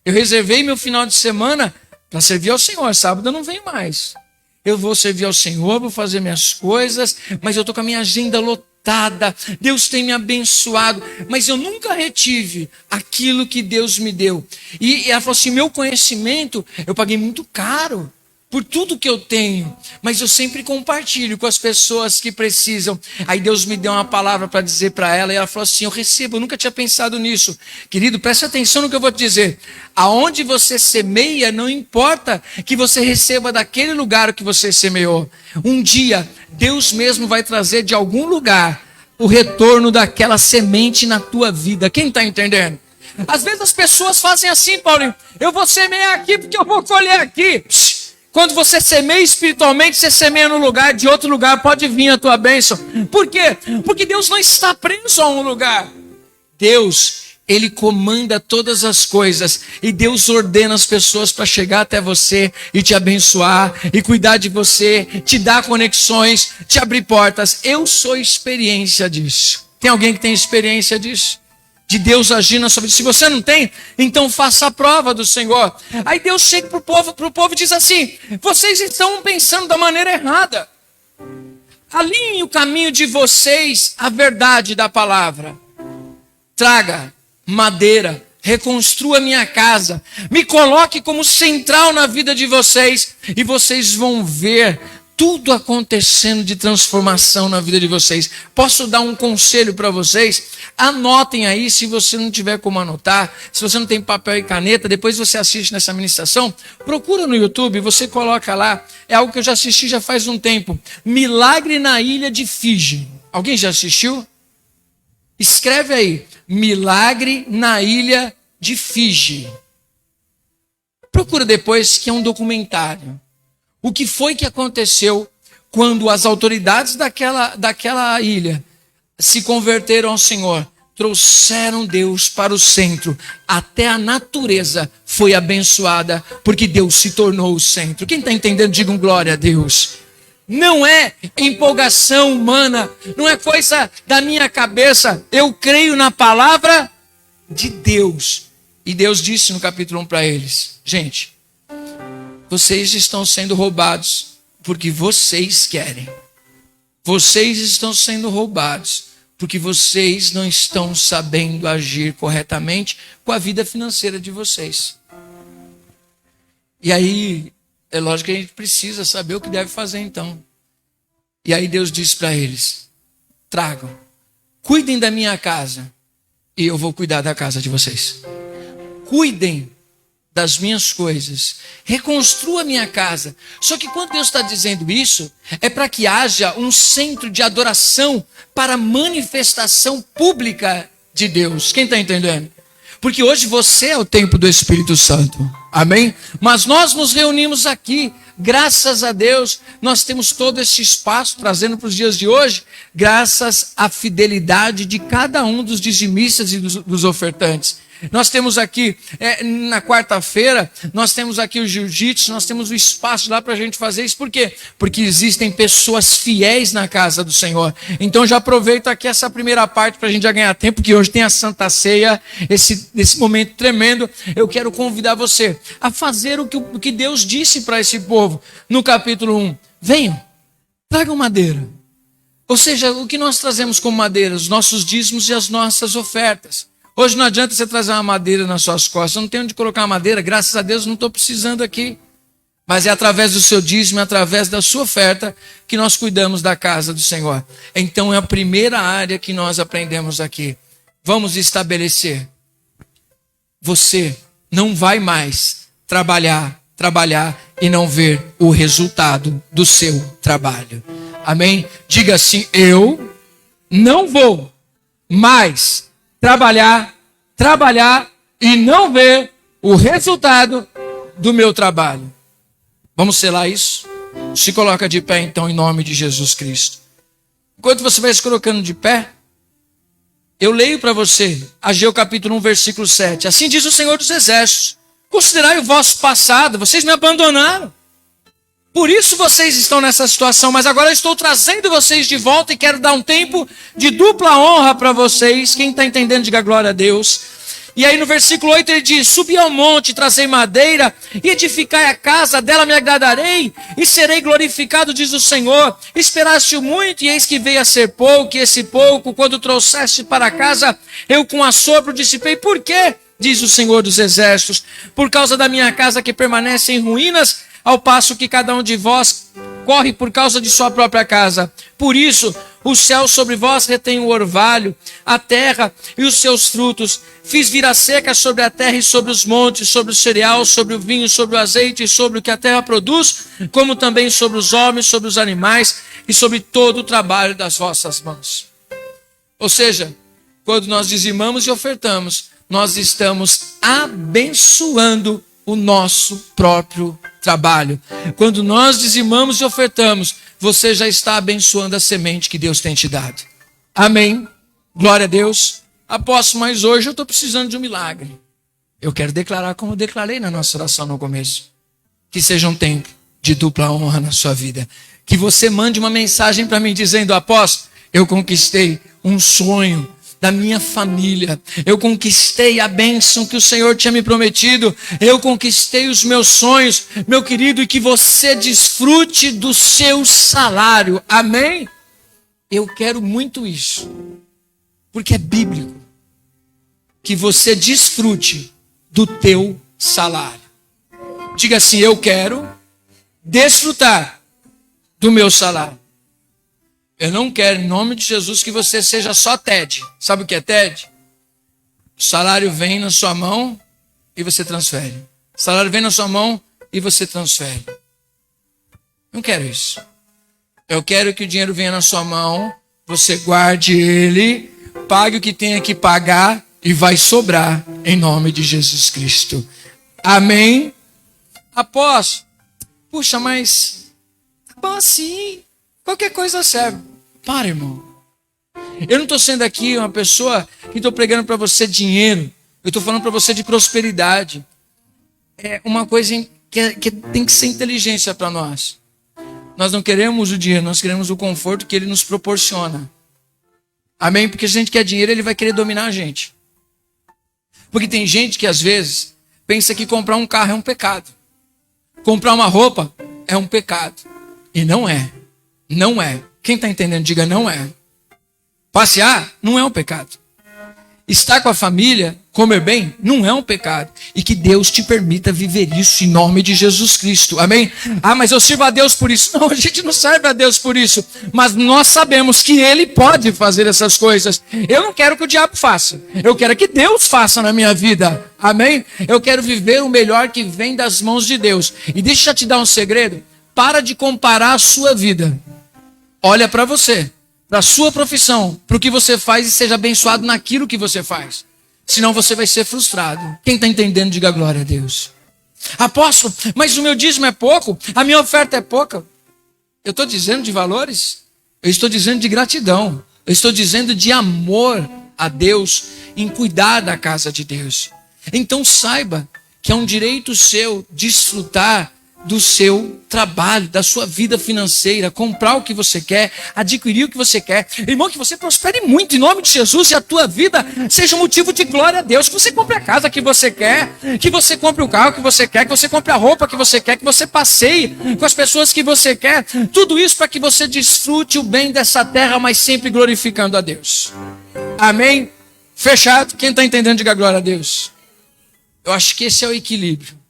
Eu reservei meu final de semana para servir ao Senhor, sábado eu não venho mais. Eu vou servir ao Senhor, vou fazer minhas coisas, mas eu estou com a minha agenda lotada. Deus tem me abençoado, mas eu nunca retive aquilo que Deus me deu. E ela falou assim: meu conhecimento, eu paguei muito caro por tudo que eu tenho, mas eu sempre compartilho com as pessoas que precisam. Aí Deus me deu uma palavra para dizer para ela, e ela falou assim: eu recebo, eu nunca tinha pensado nisso. Querido, preste atenção no que eu vou te dizer. Aonde você semeia, não importa que você receba daquele lugar o que você semeou. Um dia, Deus mesmo vai trazer de algum lugar o retorno daquela semente na tua vida. Quem está entendendo? Às vezes as pessoas fazem assim, Paulinho: eu vou semear aqui porque eu vou colher aqui. Quando você semeia espiritualmente, você semeia no lugar, de outro lugar pode vir a tua bênção. Por quê? Porque Deus não está preso a um lugar. Deus, Ele comanda todas as coisas. E Deus ordena as pessoas para chegar até você e te abençoar, e cuidar de você, te dar conexões, te abrir portas. Eu sou experiência disso. Tem alguém que tem experiência disso? De Deus agir na sua vida. Se você não tem, então faça a prova do Senhor. Aí Deus chega para o povo e diz assim: vocês estão pensando da maneira errada. Alinhem o caminho de vocês à verdade da palavra. Traga madeira, reconstrua minha casa, me coloque como central na vida de vocês, e vocês vão ver tudo acontecendo de transformação na vida de vocês. Posso dar um conselho para vocês? Anotem aí, se você não tiver como anotar, se você não tem papel e caneta, depois você assiste nessa ministração, procura no YouTube, você coloca lá, é algo que eu já assisti já faz um tempo: Milagre na Ilha de Fiji. Alguém já assistiu? Escreve aí: Milagre na Ilha de Fiji. Procura depois, que é um documentário. O que foi que aconteceu quando as autoridades daquela ilha se converteram ao Senhor, trouxeram Deus para o centro, até a natureza foi abençoada, porque Deus se tornou o centro. Quem está entendendo, diga um glória a Deus. Não é empolgação humana, não é coisa da minha cabeça. Eu creio na palavra de Deus. E Deus disse no capítulo 1 para eles: gente, vocês estão sendo roubados porque vocês querem. Vocês estão sendo roubados porque vocês não estão sabendo agir corretamente com a vida financeira de vocês. E aí, é lógico que a gente precisa saber o que deve fazer então. E aí Deus disse para eles: tragam, cuidem da minha casa, e eu vou cuidar da casa de vocês. Cuidem das minhas coisas, reconstrua a minha casa. Só que quando Deus está dizendo isso, é para que haja um centro de adoração para manifestação pública de Deus. Quem está entendendo? Porque hoje você é o templo do Espírito Santo, amém? Mas nós nos reunimos aqui, graças a Deus, nós temos todo esse espaço, trazendo para os dias de hoje, graças à fidelidade de cada um dos dizimistas e dos ofertantes. Nós temos aqui, na quarta-feira, nós temos aqui o jiu-jitsu, nós temos o espaço lá para a gente fazer isso. Por quê? Porque existem pessoas fiéis na casa do Senhor. Então já aproveito aqui essa primeira parte para a gente já ganhar tempo, porque hoje tem a Santa Ceia, esse momento tremendo. Eu quero convidar você a fazer o que Deus disse para esse povo no capítulo 1. Venham, tragam madeira. Ou seja, o que nós trazemos como madeira? Os nossos dízimos e as nossas ofertas. Hoje não adianta você trazer uma madeira nas suas costas. Eu não tenho onde colocar uma madeira, graças a Deus não estou precisando aqui. Mas é através do seu dízimo, é através da sua oferta, que nós cuidamos da casa do Senhor. Então é a primeira área que nós aprendemos aqui. Vamos estabelecer. Você não vai mais trabalhar e não ver o resultado do seu trabalho. Amém? Diga assim: eu não vou mais trabalhar e não ver o resultado do meu trabalho. Vamos selar isso? Se coloca de pé então, em nome de Jesus Cristo. Enquanto você vai se colocando de pé, eu leio para você Ageu capítulo 1, versículo 7. Assim diz o Senhor dos Exércitos: considerai o vosso passado, vocês me abandonaram. Por isso vocês estão nessa situação, mas agora eu estou trazendo vocês de volta e quero dar um tempo de dupla honra para vocês. Quem está entendendo, diga glória a Deus. E aí no versículo 8 ele diz: subi ao monte, trazei madeira, e edificai a casa, dela me agradarei, e serei glorificado, diz o Senhor. Esperaste muito, e eis que veio a ser pouco, e esse pouco, quando trouxeste para casa, eu com assopro dissipei. Por quê? Diz o Senhor dos Exércitos: por causa da minha casa que permanece em ruínas, ao passo que cada um de vós corre por causa de sua própria casa. Por isso, o céu sobre vós retém o orvalho, a terra e os seus frutos. Fiz vir a seca sobre a terra e sobre os montes, sobre o cereal, sobre o vinho, sobre o azeite e sobre o que a terra produz, como também sobre os homens, sobre os animais e sobre todo o trabalho das vossas mãos. Ou seja, quando nós dizimamos e ofertamos, nós estamos abençoando o nosso próprio trabalho. Quando nós dizimamos e ofertamos, você já está abençoando a semente que Deus tem te dado. Amém? Glória a Deus. Apóstolo, mas hoje eu estou precisando de um milagre. Eu quero declarar como eu declarei na nossa oração no começo. Que seja um tempo de dupla honra na sua vida. Que você mande uma mensagem para mim dizendo: apóstolo, eu conquistei um sonho da minha família, eu conquistei a bênção que o Senhor tinha me prometido, eu conquistei os meus sonhos, meu querido, e que você desfrute do seu salário. Amém? Eu quero muito isso, porque é bíblico, que você desfrute do teu salário. Diga assim: eu quero desfrutar do meu salário. Eu não quero, em nome de Jesus, que você seja só TED. Sabe o que é TED? O salário vem na sua mão e você transfere. O salário vem na sua mão e você transfere. Não quero isso. Eu quero que o dinheiro venha na sua mão, você guarde ele, pague o que tenha que pagar e vai sobrar em nome de Jesus Cristo. Amém? Apóstolo, puxa, mas tá bom assim. Qualquer coisa serve. Para, irmão. Eu não estou sendo aqui uma pessoa que estou pregando para você dinheiro. Eu estou falando para você de prosperidade. É uma coisa que tem que ser inteligência para nós. Nós não queremos o dinheiro, nós queremos o conforto que ele nos proporciona. Amém? Porque se a gente quer dinheiro, ele vai querer dominar a gente. Porque tem gente que às vezes pensa que comprar um carro é um pecado. Comprar uma roupa é um pecado. E não é. Não é. Quem está entendendo, diga: não é. Passear não é um pecado. Estar com a família, comer bem, não é um pecado. E que Deus te permita viver isso em nome de Jesus Cristo. Amém? Ah, mas eu sirvo a Deus por isso. Não, a gente não serve a Deus por isso. Mas nós sabemos que Ele pode fazer essas coisas. Eu não quero que o diabo faça. Eu quero que Deus faça na minha vida. Amém? Eu quero viver o melhor que vem das mãos de Deus. E deixa eu te dar um segredo. Para de comparar a sua vida. Olha para você, para a sua profissão, para o que você faz e seja abençoado naquilo que você faz. Senão você vai ser frustrado. Quem está entendendo, diga glória a Deus. Apóstolo, mas o meu dízimo é pouco, a minha oferta é pouca. Eu estou dizendo de valores? Eu estou dizendo de gratidão. Eu estou dizendo de amor a Deus, em cuidar da casa de Deus. Então saiba que é um direito seu desfrutar do seu trabalho, da sua vida financeira, comprar o que você quer, adquirir o que você quer. Irmão, que você prospere muito em nome de Jesus e a tua vida seja um motivo de glória a Deus. Que você compre a casa que você quer, que você compre o carro que você quer, que você compre a roupa que você quer, que você passeie com as pessoas que você quer. Tudo isso para que você desfrute o bem dessa terra, mas sempre glorificando a Deus. Amém? Fechado? Quem está entendendo, diga glória a Deus. Eu acho que esse é o equilíbrio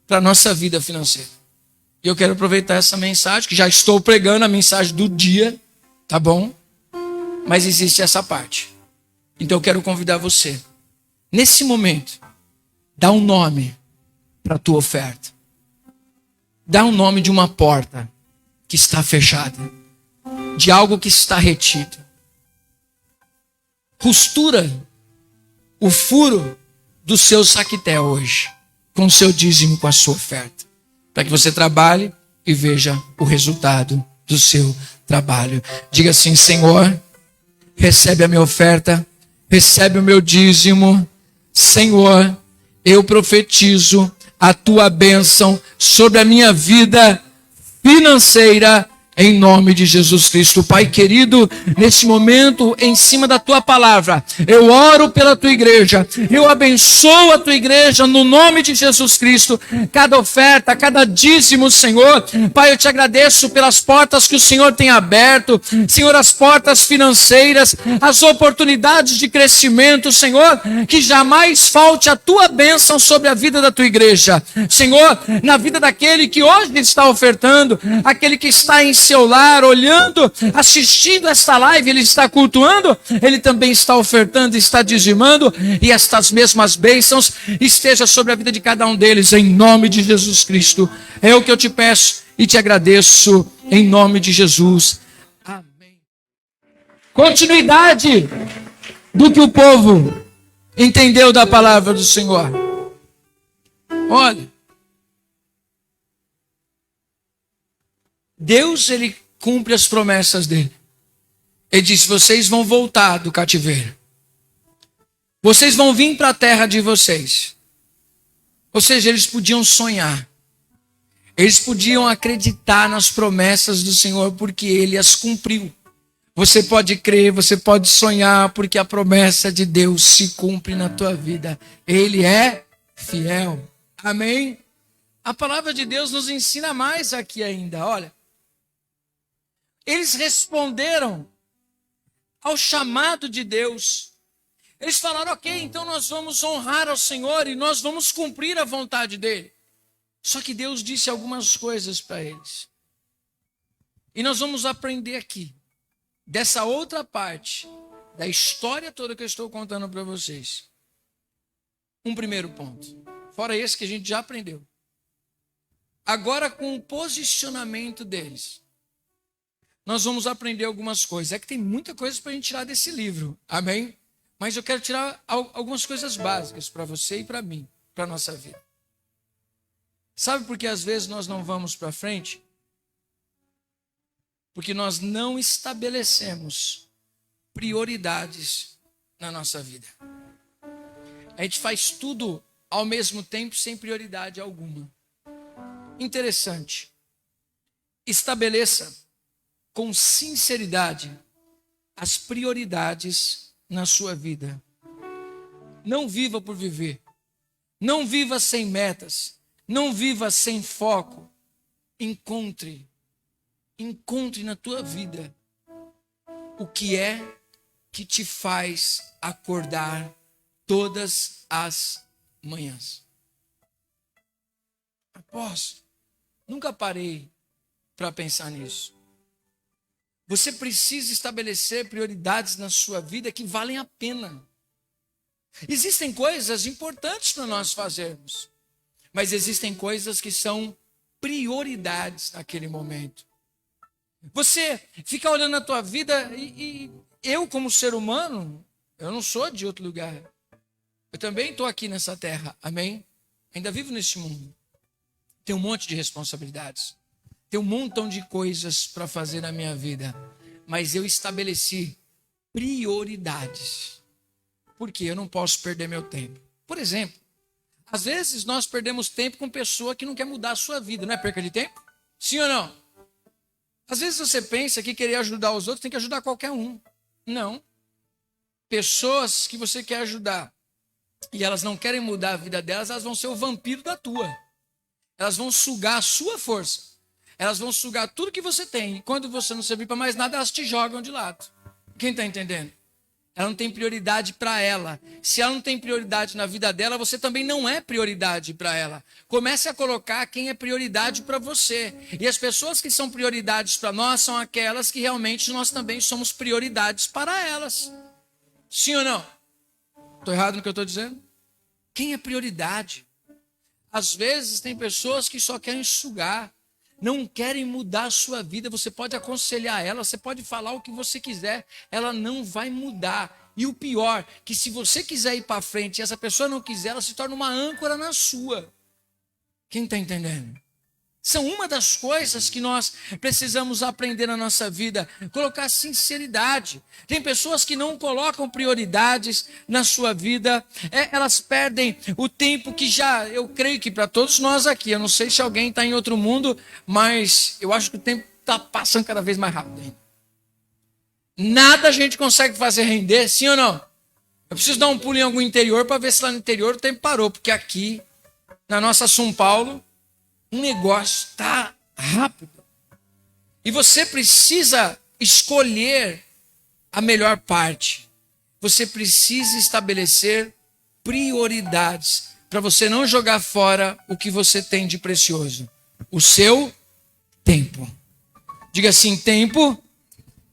para a nossa vida financeira. E eu quero aproveitar essa mensagem, que já estou pregando a mensagem do dia, tá bom? Mas existe essa parte. Então eu quero convidar você, nesse momento, dá um nome para a tua oferta. Dá um nome de uma porta que está fechada, de algo que está retido. Costura o furo do seu saqueté hoje, com o seu dízimo, com a sua oferta, para que você trabalhe e veja o resultado do seu trabalho. Diga assim: Senhor, recebe a minha oferta, recebe o meu dízimo. Senhor, eu profetizo a tua bênção sobre a minha vida financeira Em nome de Jesus Cristo. Pai querido, neste momento, em cima da tua palavra, eu oro pela tua igreja, eu abençoo a tua igreja no nome de Jesus Cristo. Cada oferta, cada dízimo, Senhor, Pai, eu te agradeço pelas portas que o Senhor tem aberto, Senhor, as portas financeiras, as oportunidades de crescimento, Senhor, que jamais falte a tua bênção sobre a vida da tua igreja, Senhor, na vida daquele que hoje está ofertando, aquele que está em seu lar, olhando, assistindo esta live, ele está cultuando, ele também está ofertando, está dizimando, e estas mesmas bênçãos estejam sobre a vida de cada um deles, em nome de Jesus Cristo. É o que eu te peço e te agradeço, em nome de Jesus. Amém. Continuidade do que o povo entendeu da palavra do Senhor. Olha, Deus, ele cumpre as promessas dele. Ele disse: vocês vão voltar do cativeiro. Vocês vão vir para a terra de vocês. Ou seja, eles podiam sonhar. Eles podiam acreditar nas promessas do Senhor, porque ele as cumpriu. Você pode crer, você pode sonhar, porque a promessa de Deus se cumpre na tua vida. Ele é fiel. Amém? A palavra de Deus nos ensina mais aqui ainda. Olha, eles responderam ao chamado de Deus. Eles falaram: ok, então nós vamos honrar ao Senhor e nós vamos cumprir a vontade dele. Só que Deus disse algumas coisas para eles. E nós vamos aprender aqui, dessa outra parte, da história toda que eu estou contando para vocês. Um primeiro ponto, fora esse que a gente já aprendeu. Agora, com o posicionamento deles, nós vamos aprender algumas coisas. É que tem muita coisa para a gente tirar desse livro, amém? Mas eu quero tirar algumas coisas básicas para você e para mim, para a nossa vida. Sabe por que às vezes nós não vamos para frente? Porque nós não estabelecemos prioridades na nossa vida. A gente faz tudo ao mesmo tempo sem prioridade alguma. Interessante. Estabeleça com sinceridade as prioridades na sua vida. Não viva por viver. Não viva sem metas. Não viva sem foco. Encontre na tua vida o que é que te faz acordar todas as manhãs. Apóstolo, nunca parei para pensar nisso. Você precisa estabelecer prioridades na sua vida que valem a pena. Existem coisas importantes para nós fazermos, mas existem coisas que são prioridades naquele momento. Você fica olhando a tua vida e eu, como ser humano, eu não sou de outro lugar. Eu também estou aqui nessa terra, amém? Ainda vivo neste mundo. Tenho um monte de responsabilidades. Tenho um montão de coisas para fazer na minha vida. Mas eu estabeleci prioridades. Porque eu não posso perder meu tempo. Por exemplo, às vezes nós perdemos tempo com pessoa que não quer mudar a sua vida. Não é perca de tempo? Sim ou não? Às vezes você pensa que querer ajudar os outros tem que ajudar qualquer um. Não. Pessoas que você quer ajudar e elas não querem mudar a vida delas, elas vão ser o vampiro da tua. Elas vão sugar a sua força. Elas vão sugar tudo que você tem. E quando você não servir para mais nada, elas te jogam de lado. Quem está entendendo? Ela não tem prioridade para ela. Se ela não tem prioridade na vida dela, você também não é prioridade para ela. Comece a colocar quem é prioridade para você. E as pessoas que são prioridades para nós são aquelas que realmente nós também somos prioridades para elas. Sim ou não? Estou errado no que eu estou dizendo? Quem é prioridade? Às vezes tem pessoas que só querem sugar. Não querem mudar a sua vida. Você pode aconselhar ela, você pode falar o que você quiser, ela não vai mudar. E o pior, que se você quiser ir para frente e essa pessoa não quiser, ela se torna uma âncora na sua. Quem está entendendo? São uma das coisas que nós precisamos aprender na nossa vida, colocar sinceridade. Tem pessoas que não colocam prioridades na sua vida, elas perdem o tempo que eu creio que para todos nós aqui, eu não sei se alguém está em outro mundo, mas eu acho que o tempo está passando cada vez mais rápido ainda. Nada a gente consegue fazer render, sim ou não? Eu preciso dar um pulo em algum interior para ver se lá no interior o tempo parou, porque aqui, na nossa São Paulo, o negócio está rápido. E você precisa escolher a melhor parte. Você precisa estabelecer prioridades para você não jogar fora o que você tem de precioso. O seu tempo. Diga assim, tempo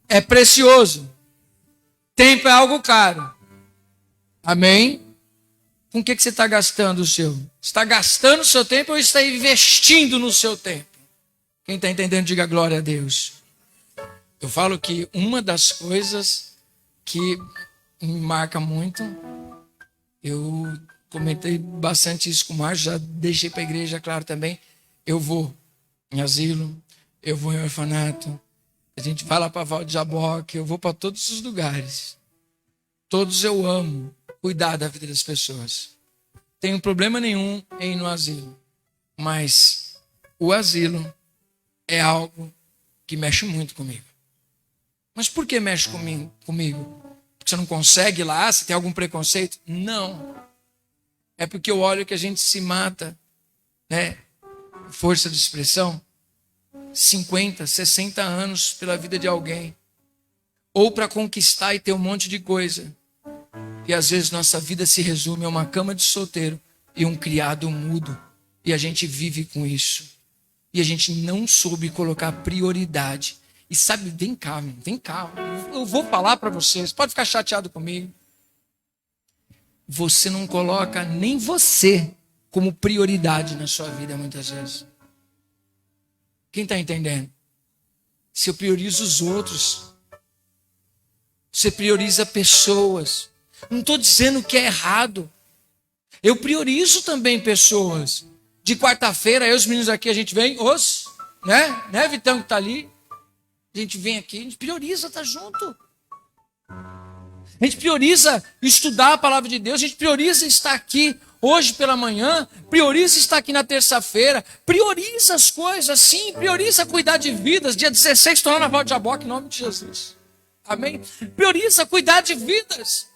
é precioso. Tempo é algo caro. Amém? Com o que você está gastando o seu? Está gastando o seu tempo ou está investindo no seu tempo? Quem está entendendo, diga glória a Deus. Eu falo que uma das coisas que me marca muito, eu comentei bastante isso com o Márcio, já deixei para a igreja claro também, eu vou em asilo, eu vou em orfanato, a gente vai lá para Val de Jaboque, eu vou para todos os lugares. Todos eu amo cuidar da vida das pessoas. Tenho problema nenhum em ir no asilo, mas o asilo é algo que mexe muito comigo. Mas por que mexe comigo? Porque você não consegue ir lá? Você tem algum preconceito? Não. É porque eu olho que a gente se mata, né? Força de expressão. 50, 60 anos pela vida de alguém. Ou para conquistar e ter um monte de coisa. E às vezes nossa vida se resume a uma cama de solteiro e um criado mudo. E a gente vive com isso. E a gente não soube colocar prioridade. E sabe, vem cá, eu vou falar para vocês, pode ficar chateado comigo. Você não coloca nem você como prioridade na sua vida muitas vezes. Quem está entendendo? Se eu priorizo os outros, você prioriza pessoas. Não estou dizendo que é errado. Eu priorizo também pessoas. De quarta-feira, eu e os meninos aqui, a gente vem, né, Vitão que está ali. A gente vem aqui, a gente prioriza estar junto. A gente prioriza estudar a palavra de Deus, a gente prioriza estar aqui hoje pela manhã, prioriza estar aqui na terça-feira, prioriza as coisas, sim, prioriza cuidar de vidas. Dia 16 estou lá na Val de Jaboque, em nome de Jesus. Amém? Prioriza cuidar de vidas.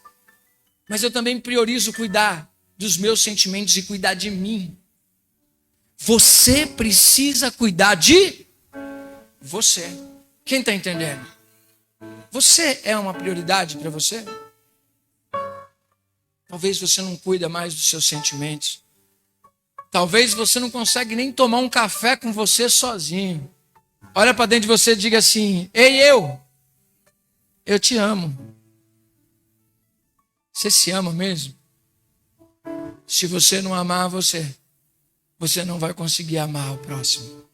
Mas eu também priorizo cuidar dos meus sentimentos e cuidar de mim. Você precisa cuidar de você. Quem está entendendo? Você é uma prioridade para você? Talvez você não cuida mais dos seus sentimentos. Talvez você não consegue nem tomar um café com você sozinho. Olha para dentro de você e diga assim: ei, eu te amo. Você se ama mesmo? Se você não amar você não vai conseguir amar o próximo.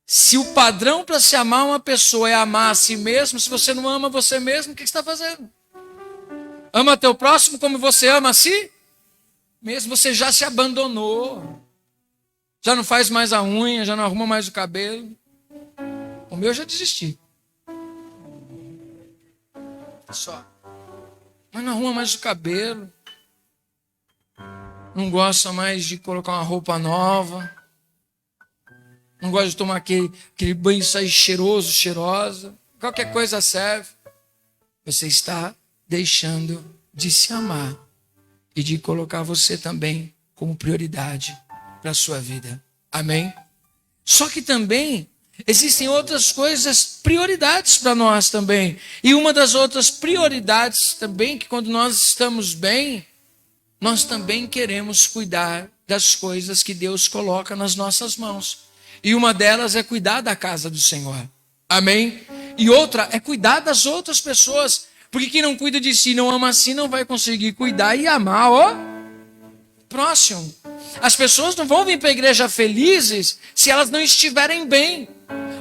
Se o padrão para se amar uma pessoa é amar a si mesmo, se você não ama você mesmo, o que você está fazendo? Ama teu próximo como você ama a si mesmo. Você já se abandonou. Já não faz mais a unha, já não arruma mais o cabelo. O meu eu já desisti. Só. Mas não arruma mais o cabelo. Não gosta mais de colocar uma roupa nova. Não gosta de tomar aquele banho sair cheiroso, cheirosa. Qualquer coisa serve. Você está deixando de se amar e de colocar você também como prioridade para a sua vida. Amém? Só que também existem outras coisas, prioridades para nós também. E uma das outras prioridades também, que quando nós estamos bem, nós também queremos cuidar das coisas que Deus coloca nas nossas mãos. E uma delas é cuidar da casa do Senhor. Amém? E outra é cuidar das outras pessoas. Porque quem não cuida de si, não ama a si, não vai conseguir cuidar e amar o próximo. As pessoas não vão vir para a igreja felizes se elas não estiverem bem.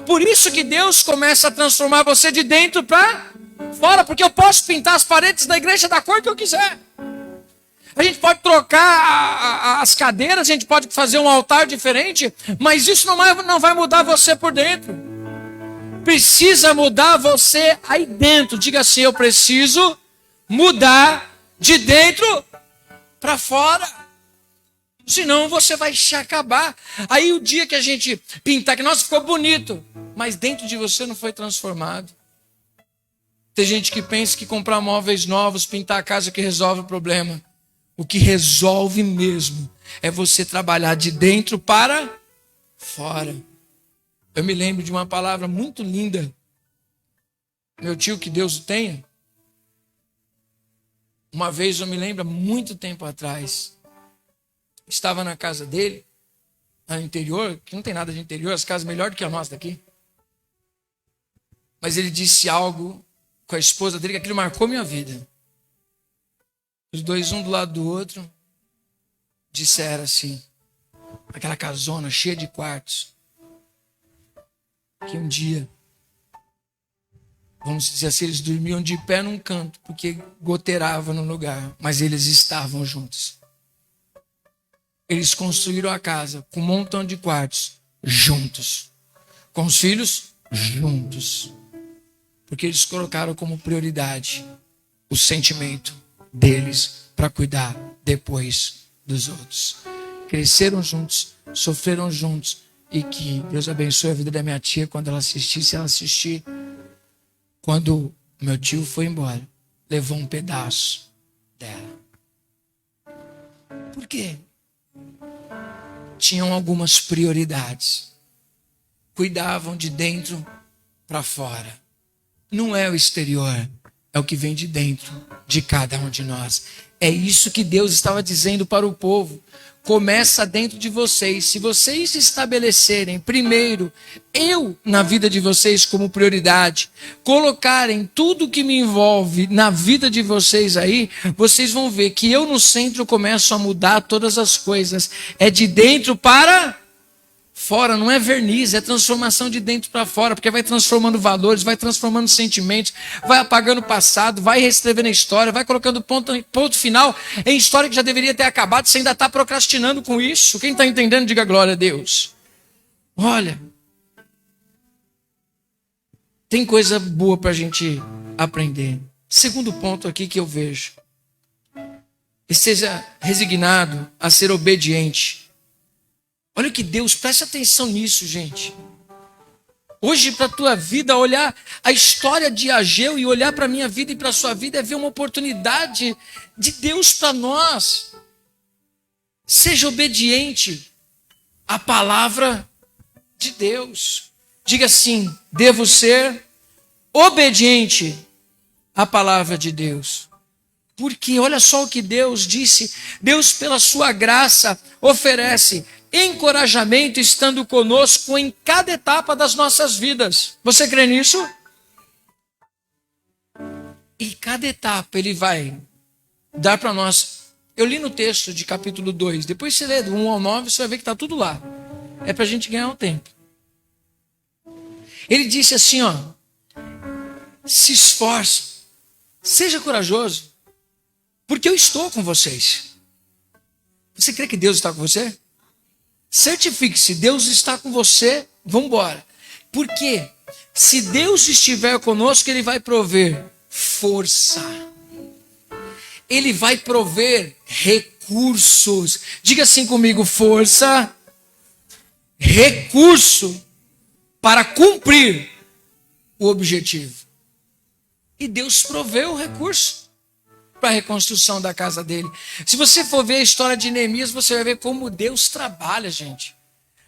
Por isso que Deus começa a transformar você de dentro para fora. Porque eu posso pintar as paredes da igreja da cor que eu quiser. A gente pode trocar as cadeiras, a gente pode fazer um altar diferente, mas isso não vai mudar você por dentro. Precisa mudar você aí dentro. Diga assim: eu preciso mudar de dentro para fora. Senão você vai se acabar. Aí o dia que a gente pintar, que nossa, ficou bonito, mas dentro de você não foi transformado. Tem gente que pensa que comprar móveis novos, pintar a casa que resolve o problema. O que resolve mesmo é você trabalhar de dentro para fora. Eu me lembro de uma palavra muito linda. Meu tio, que Deus o tenha. Uma vez, eu me lembro, há muito tempo atrás, estava na casa dele, no interior, que não tem nada de interior, as casas melhor do que a nossa daqui. Mas ele disse algo com a esposa dele que aquilo marcou minha vida. Os dois, um do lado do outro, disseram assim, aquela casona cheia de quartos, que um dia, vamos dizer assim, eles dormiam de pé num canto, porque goteirava no lugar, mas eles estavam juntos. Eles construíram a casa com um montão de quartos, juntos. Com os filhos, juntos. Porque eles colocaram como prioridade o sentimento deles para cuidar depois dos outros. Cresceram juntos, sofreram juntos. E que Deus abençoe a vida da minha tia quando ela assistir. Se ela assistir, quando meu tio foi embora, levou um pedaço dela. Por quê? Tinham algumas prioridades. Cuidavam de dentro para fora. Não é o exterior, é o que vem de dentro de cada um de nós. É isso que Deus estava dizendo para o povo. Começa dentro de vocês. Se vocês estabelecerem primeiro eu na vida de vocês como prioridade, colocarem tudo que me envolve na vida de vocês aí, vocês vão ver que eu no centro começo a mudar todas as coisas. É de dentro para fora, não é verniz, é transformação de dentro para fora, porque vai transformando valores, vai transformando sentimentos, vai apagando o passado, vai reescrevendo a história, vai colocando ponto final em história que já deveria ter acabado, você ainda está procrastinando com isso. Quem está entendendo, diga glória a Deus. Olha, tem coisa boa para a gente aprender. Segundo ponto aqui que eu vejo, esteja resignado a ser obediente. Olha que Deus, preste atenção nisso, gente. Hoje, para a tua vida, olhar a história de Ageu e olhar para a minha vida e para a sua vida é ver uma oportunidade de Deus para nós. Seja obediente à palavra de Deus. Diga assim, devo ser obediente à palavra de Deus. Porque olha só o que Deus disse. Deus, pela sua graça, oferece encorajamento estando conosco em cada etapa das nossas vidas. Você crê nisso? Em cada etapa ele vai dar para nós. Eu li no texto de capítulo 2, depois você lê do 1 ao 9, você vai ver que está tudo lá. É para a gente ganhar um tempo. Ele disse assim, ó, se esforce, seja corajoso, porque eu estou com vocês. Você crê que Deus está com você? Certifique-se, Deus está com você, vamos embora. Por quê? Se Deus estiver conosco, Ele vai prover força. Ele vai prover recursos. Diga assim comigo, força, recurso para cumprir o objetivo. E Deus proveu o recurso para a reconstrução da casa dele. Se você for ver a história de Neemias, você vai ver como Deus trabalha, gente.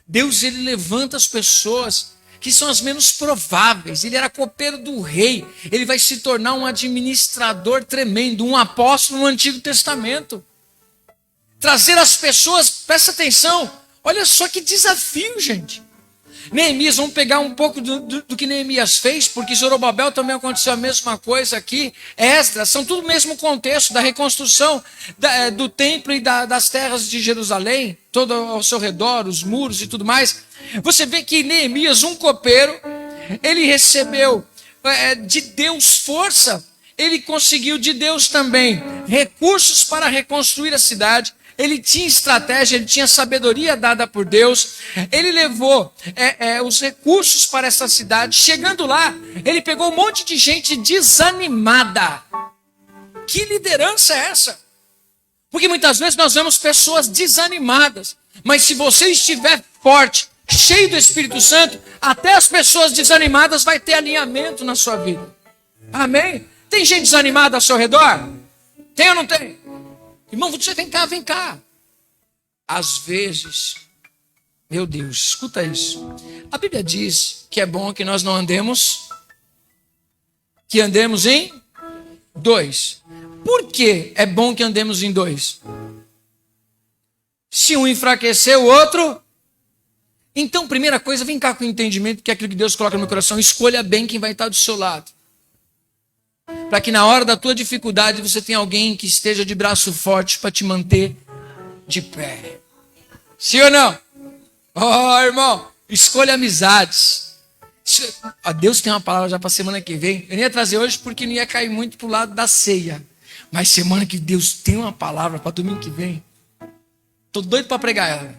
Deus, ele levanta as pessoas que são as menos prováveis. Ele era copeiro do rei. Ele vai se tornar um administrador tremendo, um apóstolo no Antigo Testamento. Trazer as pessoas, presta atenção, olha só que desafio, gente. Neemias, vamos pegar um pouco do que Neemias fez, porque Zorobabel também aconteceu a mesma coisa aqui. Esdras, são tudo o mesmo contexto da reconstrução do templo e das terras de Jerusalém, todo ao seu redor, os muros e tudo mais. Você vê que Neemias, um copeiro, ele recebeu de Deus força, ele conseguiu de Deus também recursos para reconstruir a cidade. Ele tinha estratégia, ele tinha sabedoria dada por Deus. Ele levou os recursos para essa cidade. Chegando lá, ele pegou um monte de gente desanimada. Que liderança é essa? Porque muitas vezes nós vemos pessoas desanimadas. Mas se você estiver forte, cheio do Espírito Santo, até as pessoas desanimadas vai ter alinhamento na sua vida. Amém? Tem gente desanimada ao seu redor? Tem ou não tem? Irmão, você vem cá, vem cá. Às vezes, meu Deus, escuta isso. A Bíblia diz que é bom que nós não andemos, que andemos em dois. Por que é bom que andemos em dois? Se um enfraquecer, o outro... Então, primeira coisa, vem cá com o entendimento que é aquilo que Deus coloca no meu coração. Escolha bem quem vai estar do seu lado. Para que na hora da tua dificuldade você tenha alguém que esteja de braço forte para te manter de pé. Sim ou não? Oh, irmão, escolha amizades. Deus tem uma palavra já para a semana que vem. Eu nem ia trazer hoje porque não ia cair muito para o lado da ceia. Mas semana que Deus tem uma palavra para domingo que vem. Estou doido para pregar ela.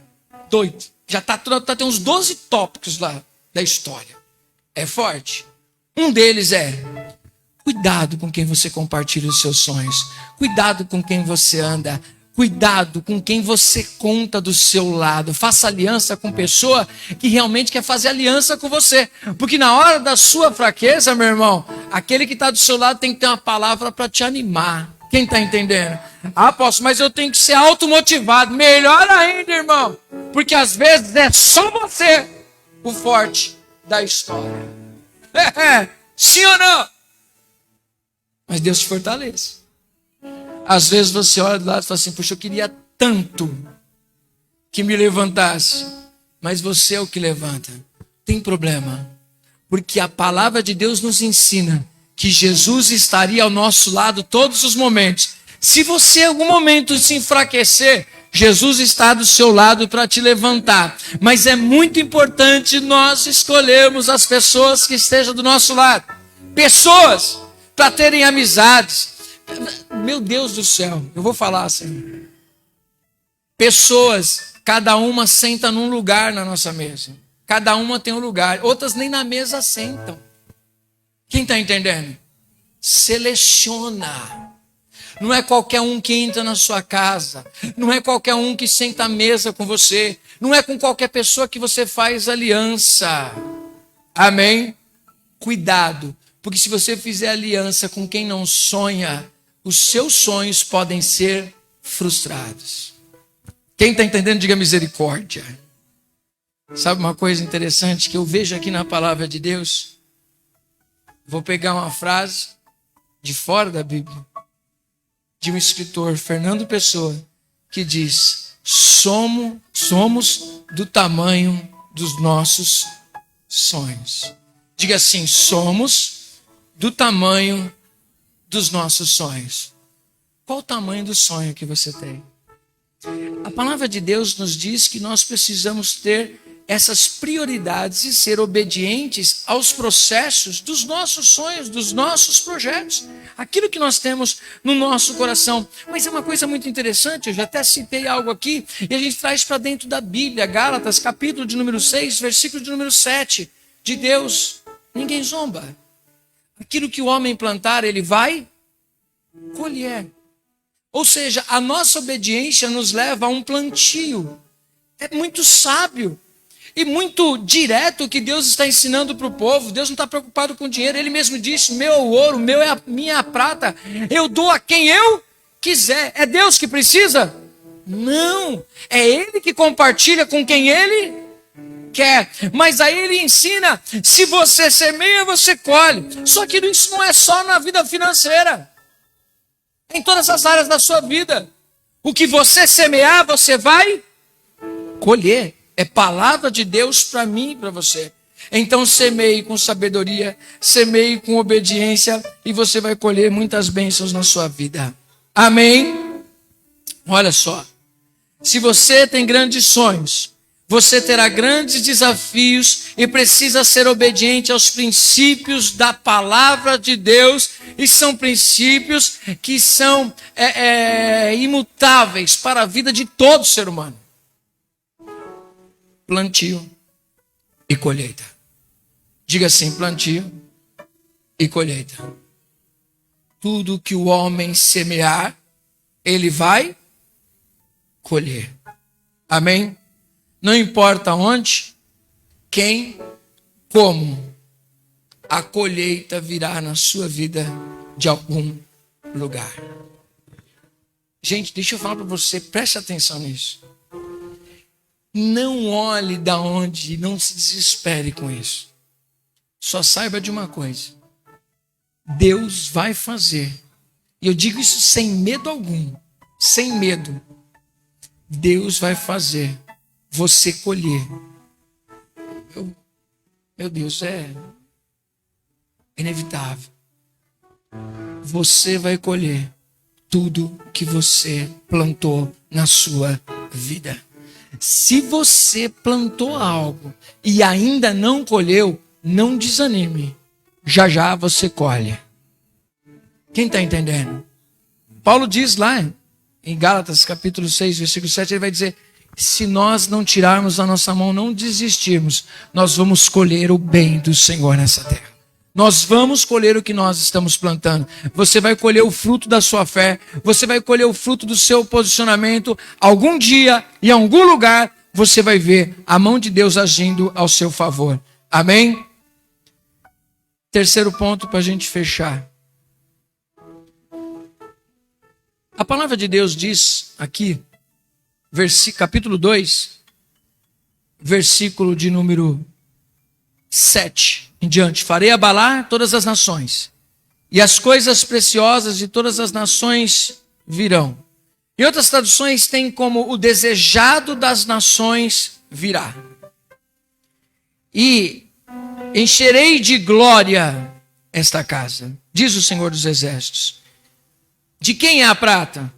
Doido. Já tem uns 12 tópicos lá da história. É forte. Um deles é: cuidado com quem você compartilha os seus sonhos. Cuidado com quem você anda. Cuidado com quem você conta do seu lado. Faça aliança com pessoa que realmente quer fazer aliança com você. Porque na hora da sua fraqueza, meu irmão, aquele que está do seu lado tem que ter uma palavra para te animar. Quem está entendendo? Ah, apóstolo, mas eu tenho que ser automotivado. Melhor ainda, irmão. Porque às vezes é só você o forte da história. Sim ou não? Mas Deus te fortalece. Às vezes você olha do lado e fala assim: puxa, eu queria tanto que me levantasse. Mas você é o que levanta. Tem problema. Porque a palavra de Deus nos ensina que Jesus estaria ao nosso lado todos os momentos. Se você em algum momento se enfraquecer, Jesus está do seu lado para te levantar. Mas é muito importante nós escolhermos as pessoas que estejam do nosso lado. Pessoas para terem amizades. Meu Deus do céu, eu vou falar assim. Pessoas, cada uma senta num lugar na nossa mesa. Cada uma tem um lugar. Outras nem na mesa sentam. Quem está entendendo? Seleciona. Não é qualquer um que entra na sua casa. Não é qualquer um que senta à mesa com você. Não é com qualquer pessoa que você faz aliança. Amém? Cuidado. Porque se você fizer aliança com quem não sonha, os seus sonhos podem ser frustrados. Quem está entendendo, diga misericórdia. Sabe uma coisa interessante que eu vejo aqui na palavra de Deus? Vou pegar uma frase de fora da Bíblia, de um escritor, Fernando Pessoa, que diz: somos do tamanho dos nossos sonhos. Diga assim: somos do tamanho dos nossos sonhos. Qual o tamanho do sonho que você tem? A palavra de Deus nos diz que nós precisamos ter essas prioridades e ser obedientes aos processos dos nossos sonhos, dos nossos projetos, aquilo que nós temos no nosso coração. Mas é uma coisa muito interessante, eu já até citei algo aqui, e a gente traz para dentro da Bíblia, Gálatas, capítulo de número 6, versículo de número 7, de Deus, ninguém zomba. Aquilo que o homem plantar, ele vai colher. Ou seja, a nossa obediência nos leva a um plantio. É muito sábio e muito direto o que Deus está ensinando para o povo. Deus não está preocupado com dinheiro. Ele mesmo disse: meu é o ouro, meu é a minha prata. Eu dou a quem eu quiser. É Deus que precisa? Não. É Ele que compartilha com quem Ele quer. Mas aí Ele ensina: se você semeia, você colhe. Só que isso não é só na vida financeira. Em todas as áreas da sua vida. O que você semear, você vai colher. É palavra de Deus para mim e para você. Então semeie com sabedoria, semeie com obediência e você vai colher muitas bênçãos na sua vida. Amém? Olha só. Se você tem grandes sonhos, você terá grandes desafios e precisa ser obediente aos princípios da palavra de Deus. E são princípios que são imutáveis para a vida de todo ser humano. Plantio e colheita. Diga assim: plantio e colheita. Tudo que o homem semear, ele vai colher. Amém? Não importa onde, quem, como a colheita virá na sua vida de algum lugar. Gente, deixa eu falar para você, preste atenção nisso. Não olhe da onde, não se desespere com isso. Só saiba de uma coisa. Deus vai fazer. E eu digo isso sem medo algum. Sem medo. Deus vai fazer você colher. Meu Deus, é inevitável. Você vai colher tudo que você plantou na sua vida. Se você plantou algo e ainda não colheu, não desanime. Já já você colhe. Quem está entendendo? Paulo diz lá em Gálatas capítulo 6, versículo 7, ele vai dizer: se nós não tirarmos da nossa mão, não desistirmos, nós vamos colher o bem do Senhor nessa terra. Nós vamos colher o que nós estamos plantando. Você vai colher o fruto da sua fé. Você vai colher o fruto do seu posicionamento. Algum dia, em algum lugar, você vai ver a mão de Deus agindo ao seu favor. Amém? Terceiro ponto para a gente fechar. A palavra de Deus diz aqui, capítulo 2, versículo de número 7 em diante: farei abalar todas as nações, e as coisas preciosas de todas as nações virão. E outras traduções têm como: o desejado das nações virá. E encherei de glória esta casa, diz o Senhor dos Exércitos. De quem é a prata?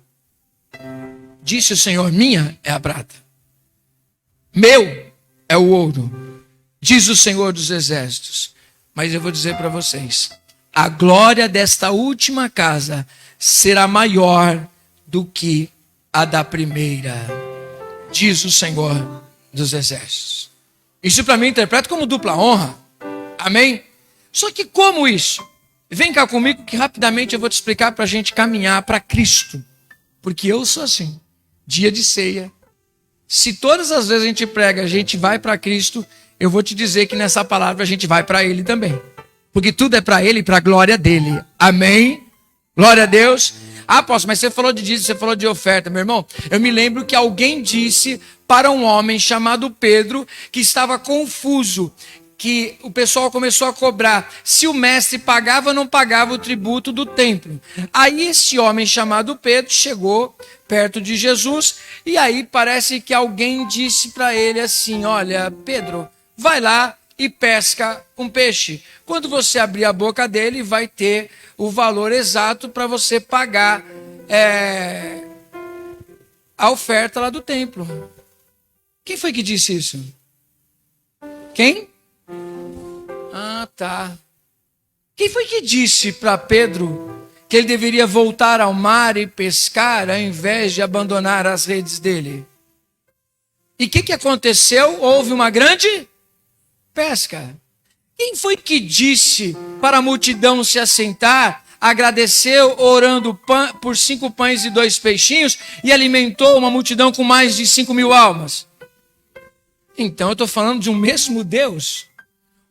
Disse o Senhor: minha é a prata. Meu é o ouro, diz o Senhor dos Exércitos. Mas eu vou dizer para vocês: a glória desta última casa será maior do que a da primeira, diz o Senhor dos Exércitos. Isso para mim interpreta como dupla honra. Amém? Só que como isso? Vem cá comigo que rapidamente eu vou te explicar para a gente caminhar para Cristo. Porque eu sou assim. Dia de ceia. Se todas as vezes a gente prega, a gente vai para Cristo, eu vou te dizer que nessa palavra a gente vai para Ele também. Porque tudo é para Ele e para a glória dEle. Amém? Glória a Deus. Ah, apóstolo, mas você falou de dízimo, você falou de oferta. Meu irmão, eu me lembro que alguém disse para um homem chamado Pedro, que estava confuso, que o pessoal começou a cobrar se o mestre pagava ou não pagava o tributo do templo. Aí esse homem chamado Pedro chegou perto de Jesus, e aí parece que alguém disse para ele assim: olha, Pedro, vai lá e pesca um peixe. Quando você abrir a boca dele, vai ter o valor exato para você pagar a oferta lá do templo. Quem foi que disse isso? Quem? Ah, tá. Quem foi que disse para Pedro que ele deveria voltar ao mar e pescar ao invés de abandonar as redes dele? E o que aconteceu? Houve uma grande pesca. Quem foi que disse para a multidão se assentar, agradeceu orando por 5 pães e 2 peixinhos e alimentou uma multidão com mais de 5.000 almas? Então eu estou falando de um mesmo Deus.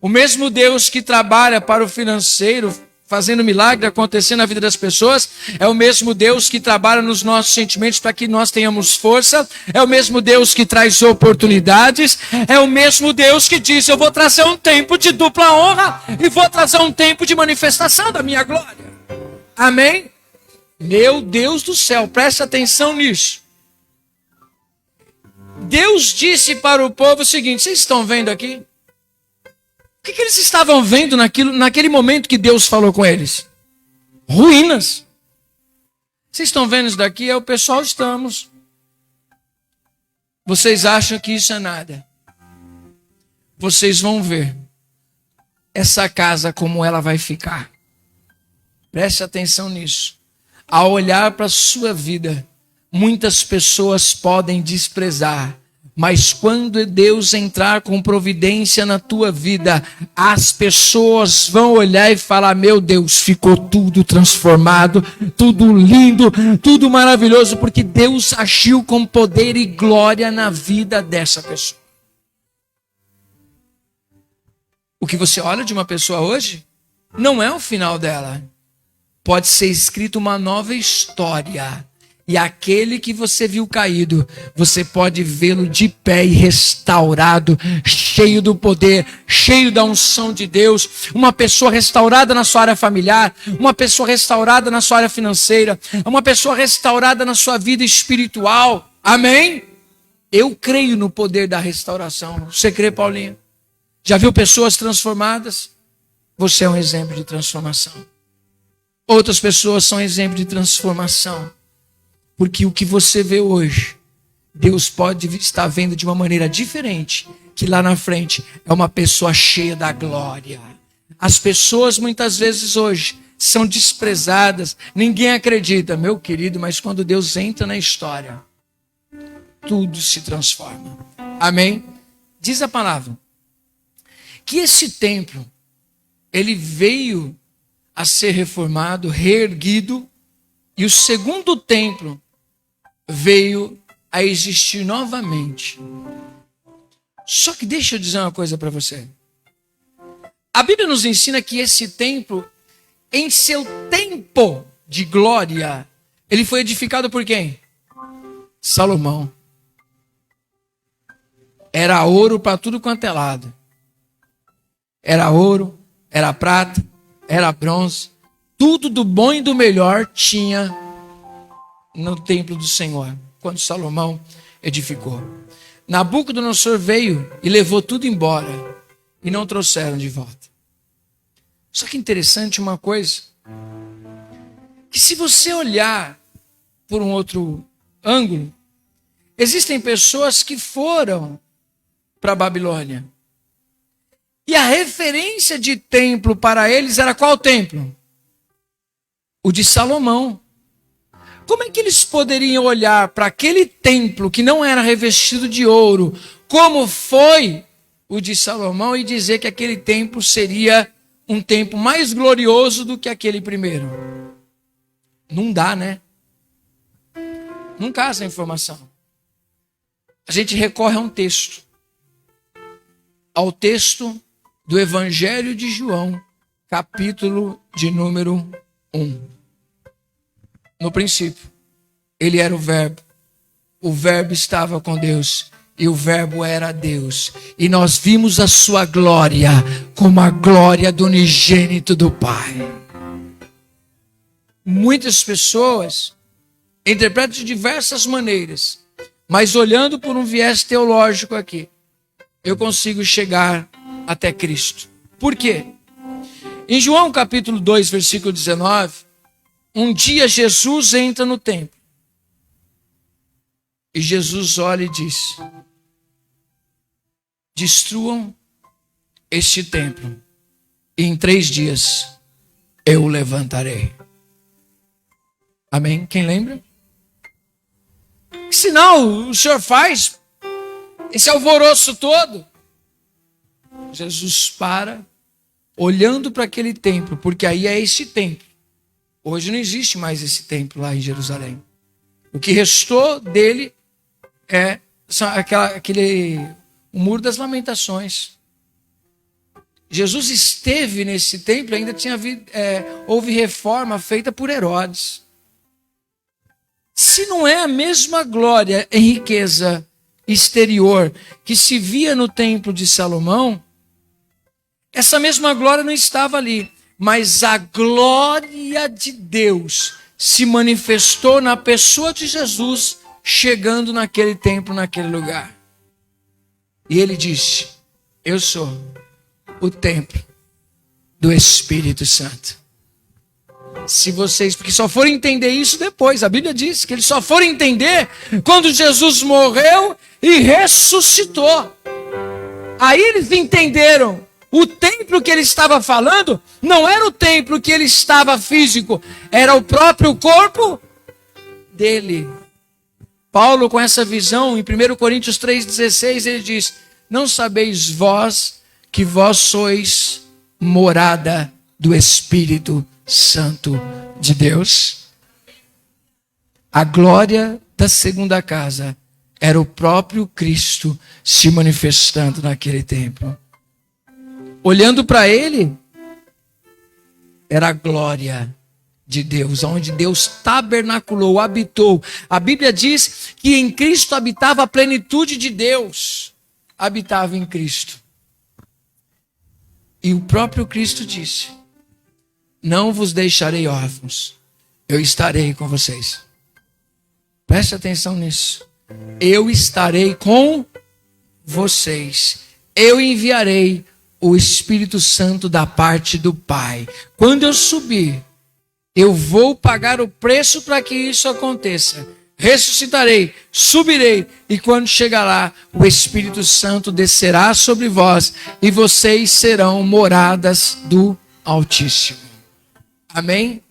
O mesmo Deus que trabalha para o financeiro, fazendo milagre acontecer na vida das pessoas, é o mesmo Deus que trabalha nos nossos sentimentos para que nós tenhamos força, é o mesmo Deus que traz oportunidades, é o mesmo Deus que diz: eu vou trazer um tempo de dupla honra e vou trazer um tempo de manifestação da minha glória. Amém? Meu Deus do céu, preste atenção nisso. Deus disse para o povo o seguinte: vocês estão vendo aqui? O que eles estavam vendo naquele momento que Deus falou com eles? Ruínas. Vocês estão vendo isso daqui? O pessoal estamos. Vocês acham que isso é nada? Vocês vão ver essa casa como ela vai ficar. Preste atenção nisso. Ao olhar para a sua vida, muitas pessoas podem desprezar. Mas quando Deus entrar com providência na tua vida, as pessoas vão olhar e falar: meu Deus, ficou tudo transformado, tudo lindo, tudo maravilhoso, porque Deus agiu com poder e glória na vida dessa pessoa. O que você olha de uma pessoa hoje não é o final dela. Pode ser escrita uma nova história. E aquele que você viu caído, você pode vê-lo de pé e restaurado, cheio do poder, cheio da unção de Deus. Uma pessoa restaurada na sua área familiar, uma pessoa restaurada na sua área financeira, uma pessoa restaurada na sua vida espiritual. Amém? Eu creio no poder da restauração. Você crê, Paulinho? Já viu pessoas transformadas? Você é um exemplo de transformação. Outras pessoas são exemplo de transformação. Porque o que você vê hoje, Deus pode estar vendo de uma maneira diferente, que lá na frente é uma pessoa cheia da glória. As pessoas muitas vezes hoje são desprezadas, ninguém acredita, meu querido, mas quando Deus entra na história, tudo se transforma. Amém? Diz a palavra que esse templo, ele veio a ser reformado, reerguido, e o segundo templo veio a existir novamente. Só que deixa eu dizer uma coisa para você. A Bíblia nos ensina que esse templo, em seu tempo de glória, ele foi edificado por quem? Salomão. Era ouro para tudo quanto é lado. Era ouro, era prata, era bronze. Tudo do bom e do melhor tinha no templo do Senhor, quando Salomão edificou. Nabucodonosor veio e levou tudo embora e não trouxeram de volta. Só que interessante uma coisa, que se você olhar por um outro ângulo, existem pessoas que foram para a Babilônia. E a referência de templo para eles era qual templo? O de Salomão. Como é que eles poderiam olhar para aquele templo que não era revestido de ouro, como foi o de Salomão, e dizer que aquele templo seria um templo mais glorioso do que aquele primeiro? Não dá, né? Não casa a informação. A gente recorre a um texto. Ao texto do Evangelho de João, capítulo de número 1. No princípio, ele era o Verbo estava com Deus, e o Verbo era Deus, e nós vimos a sua glória, como a glória do unigênito do Pai. Muitas pessoas interpretam de diversas maneiras, mas olhando por um viés teológico aqui, eu consigo chegar até Cristo. Por quê? Em João capítulo 2, versículo 19, um dia Jesus entra no templo. E Jesus olha e diz: destruam este templo, e em 3 dias eu o levantarei. Amém? Quem lembra? Que sinal o Senhor faz? Esse alvoroço todo. Jesus para, olhando para aquele templo, porque aí é esse templo. Hoje não existe mais esse templo lá em Jerusalém. O que restou dele é o Muro das Lamentações. Jesus esteve nesse templo, ainda houve reforma feita por Herodes. Se não é a mesma glória em riqueza exterior que se via no templo de Salomão, essa mesma glória não estava ali. Mas a glória de Deus se manifestou na pessoa de Jesus, chegando naquele templo, naquele lugar. E ele disse: eu sou o templo do Espírito Santo. Se vocês, porque só foram entender isso depois, a Bíblia diz que eles só foram entender quando Jesus morreu e ressuscitou. Aí eles entenderam. O templo que ele estava falando não era o templo que ele estava físico, era o próprio corpo dele. Paulo, com essa visão, em 1 Coríntios 3,16, ele diz: não sabeis vós que vós sois morada do Espírito Santo de Deus? A glória da segunda casa era o próprio Cristo se manifestando naquele templo. olhando para ele, era a glória de Deus, onde Deus tabernaculou, habitou. A Bíblia diz que em Cristo habitava a plenitude de Deus. Habitava em Cristo. E o próprio Cristo disse: não vos deixarei órfãos, eu estarei com vocês. Preste atenção nisso. Eu estarei com vocês. Eu enviarei o Espírito Santo da parte do Pai. Quando eu subir, eu vou pagar o preço para que isso aconteça. Ressuscitarei, subirei, e quando chegar lá, o Espírito Santo descerá sobre vós, e vocês serão moradas do Altíssimo. Amém?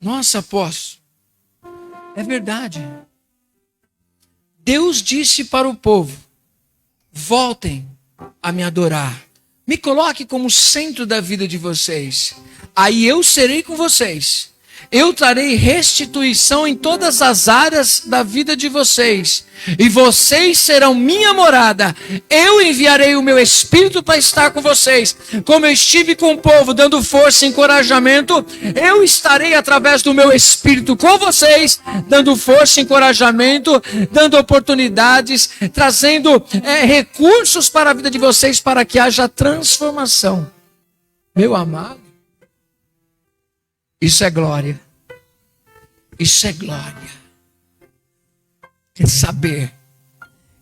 Nossa, apóstolo, é verdade. Deus disse para o povo: voltem a me adorar. Me coloque como centro da vida de vocês. Aí eu serei com vocês. Eu trarei restituição em todas as áreas da vida de vocês. E vocês serão minha morada. Eu enviarei o meu Espírito para estar com vocês. Como eu estive com o povo, dando força e encorajamento, eu estarei através do meu Espírito com vocês, dando força e encorajamento, dando oportunidades, trazendo recursos para a vida de vocês, para que haja transformação. Meu amado, isso é glória. Isso é glória. É saber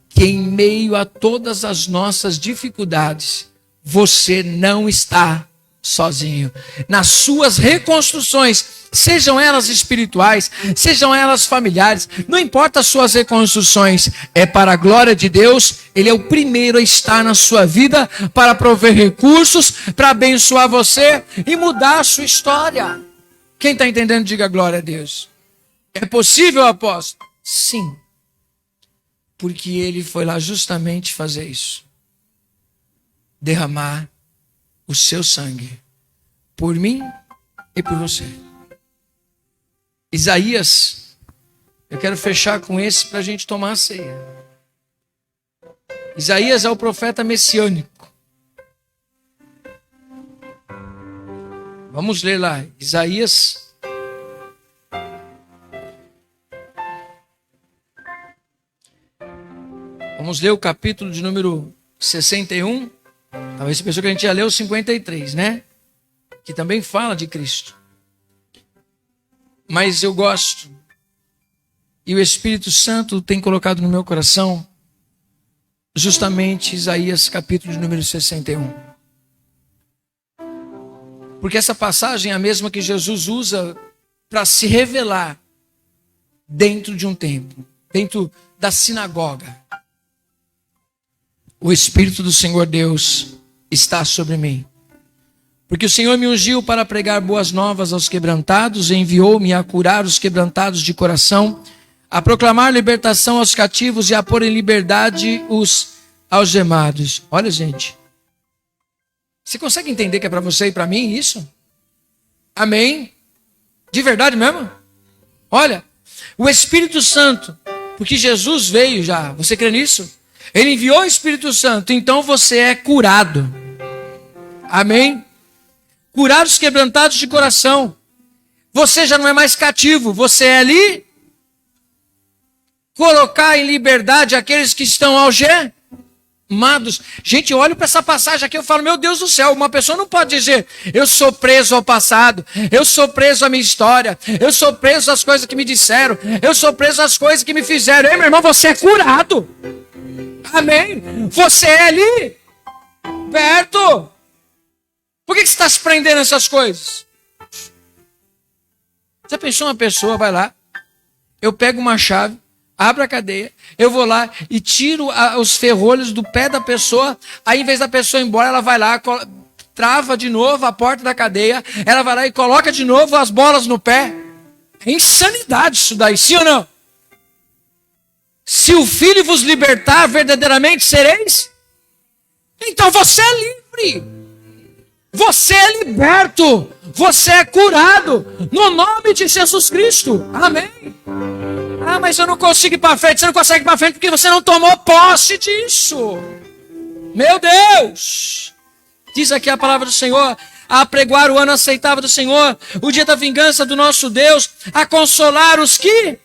que em meio a todas as nossas dificuldades, você não está sozinho. Nas suas reconstruções, sejam elas espirituais, sejam elas familiares, não importa as suas reconstruções, é para a glória de Deus. Ele é o primeiro a estar na sua vida para prover recursos, para abençoar você e mudar a sua história. Quem está entendendo, diga glória a Deus. É possível, apóstolo? Sim. Porque ele foi lá justamente fazer isso. Derramar o seu sangue. Por mim e por você. Isaías, eu quero fechar com esse para a gente tomar a ceia. Isaías é o profeta messiânico. Vamos ler lá, Isaías. Vamos ler o capítulo de número 61. Talvez você pensou que a gente ia ler o 53, né? Que também fala de Cristo. Mas eu gosto. E o Espírito Santo tem colocado no meu coração justamente Isaías capítulo de número 61. Porque essa passagem é a mesma que Jesus usa para se revelar dentro de um templo, dentro da sinagoga. O Espírito do Senhor Deus está sobre mim. Porque o Senhor me ungiu para pregar boas novas aos quebrantados, e enviou-me a curar os quebrantados de coração, a proclamar libertação aos cativos e a pôr em liberdade os algemados. Olha, gente. Você consegue entender que é para você e para mim isso? Amém? De verdade mesmo? Olha, o Espírito Santo, porque Jesus veio já, você crê nisso? Ele enviou o Espírito Santo, então você é curado. Amém? Curar os quebrantados de coração. Você já não é mais cativo, você é ali. Colocar em liberdade aqueles que estão algemados. Gente, eu olho para essa passagem aqui e falo, meu Deus do céu, uma pessoa não pode dizer, eu sou preso ao passado, eu sou preso à minha história, eu sou preso às coisas que me disseram, eu sou preso às coisas que me fizeram. Ei, meu irmão, você é curado. Amém? Você é ali, perto. Por que você está se prendendo a essas coisas? Você pensou uma pessoa, vai lá, eu pego uma chave, abro a cadeia, eu vou lá e tiro os ferrolhos do pé da pessoa, aí em vez da pessoa ir embora, ela vai lá, trava de novo a porta da cadeia, ela vai lá e coloca de novo as bolas no pé. É insanidade isso daí, sim ou não? Se o Filho vos libertar, verdadeiramente sereis? Então você é livre. Você é liberto. Você é curado. No nome de Jesus Cristo. Amém. Ah, mas eu não consigo ir para frente. Você não consegue ir para frente porque você não tomou posse disso. Meu Deus! Diz aqui a palavra do Senhor: a apregoar o ano aceitável do Senhor, o dia da vingança do nosso Deus, a consolar os que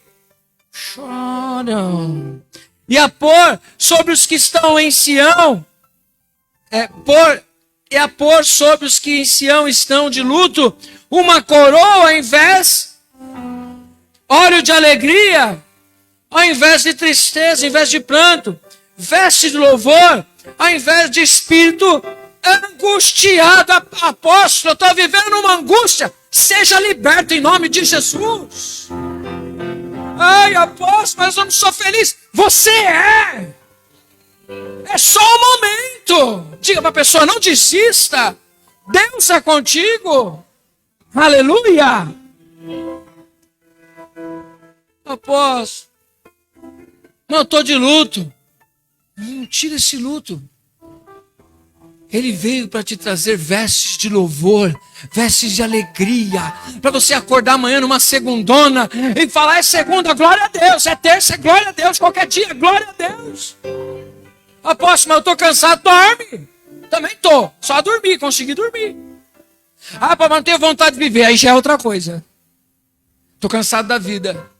choram, e a pôr sobre os que estão em Sião, a pôr sobre os que em Sião estão de luto, uma coroa ao invés, óleo de alegria, ao invés de tristeza, ao invés de pranto, veste de louvor, ao invés de espírito angustiado. Apóstolo, eu estou vivendo uma angústia. Seja liberto em nome de Jesus. Ai, apóstolo, mas eu não sou feliz. Você é. É só um momento. Diga para a pessoa: não desista. Deus é contigo. Aleluia. Apóstolo, não, eu estou de luto. Não tira esse luto. Ele veio para te trazer vestes de louvor, vestes de alegria, para você acordar amanhã numa segundona e falar: é segunda, glória a Deus, é terça, glória a Deus, qualquer dia, glória a Deus. Apóstolo, mas eu estou cansado, dorme. Também estou, só dormir, consegui dormir. Ah, para manter vontade de viver, aí já é outra coisa. Estou cansado da vida,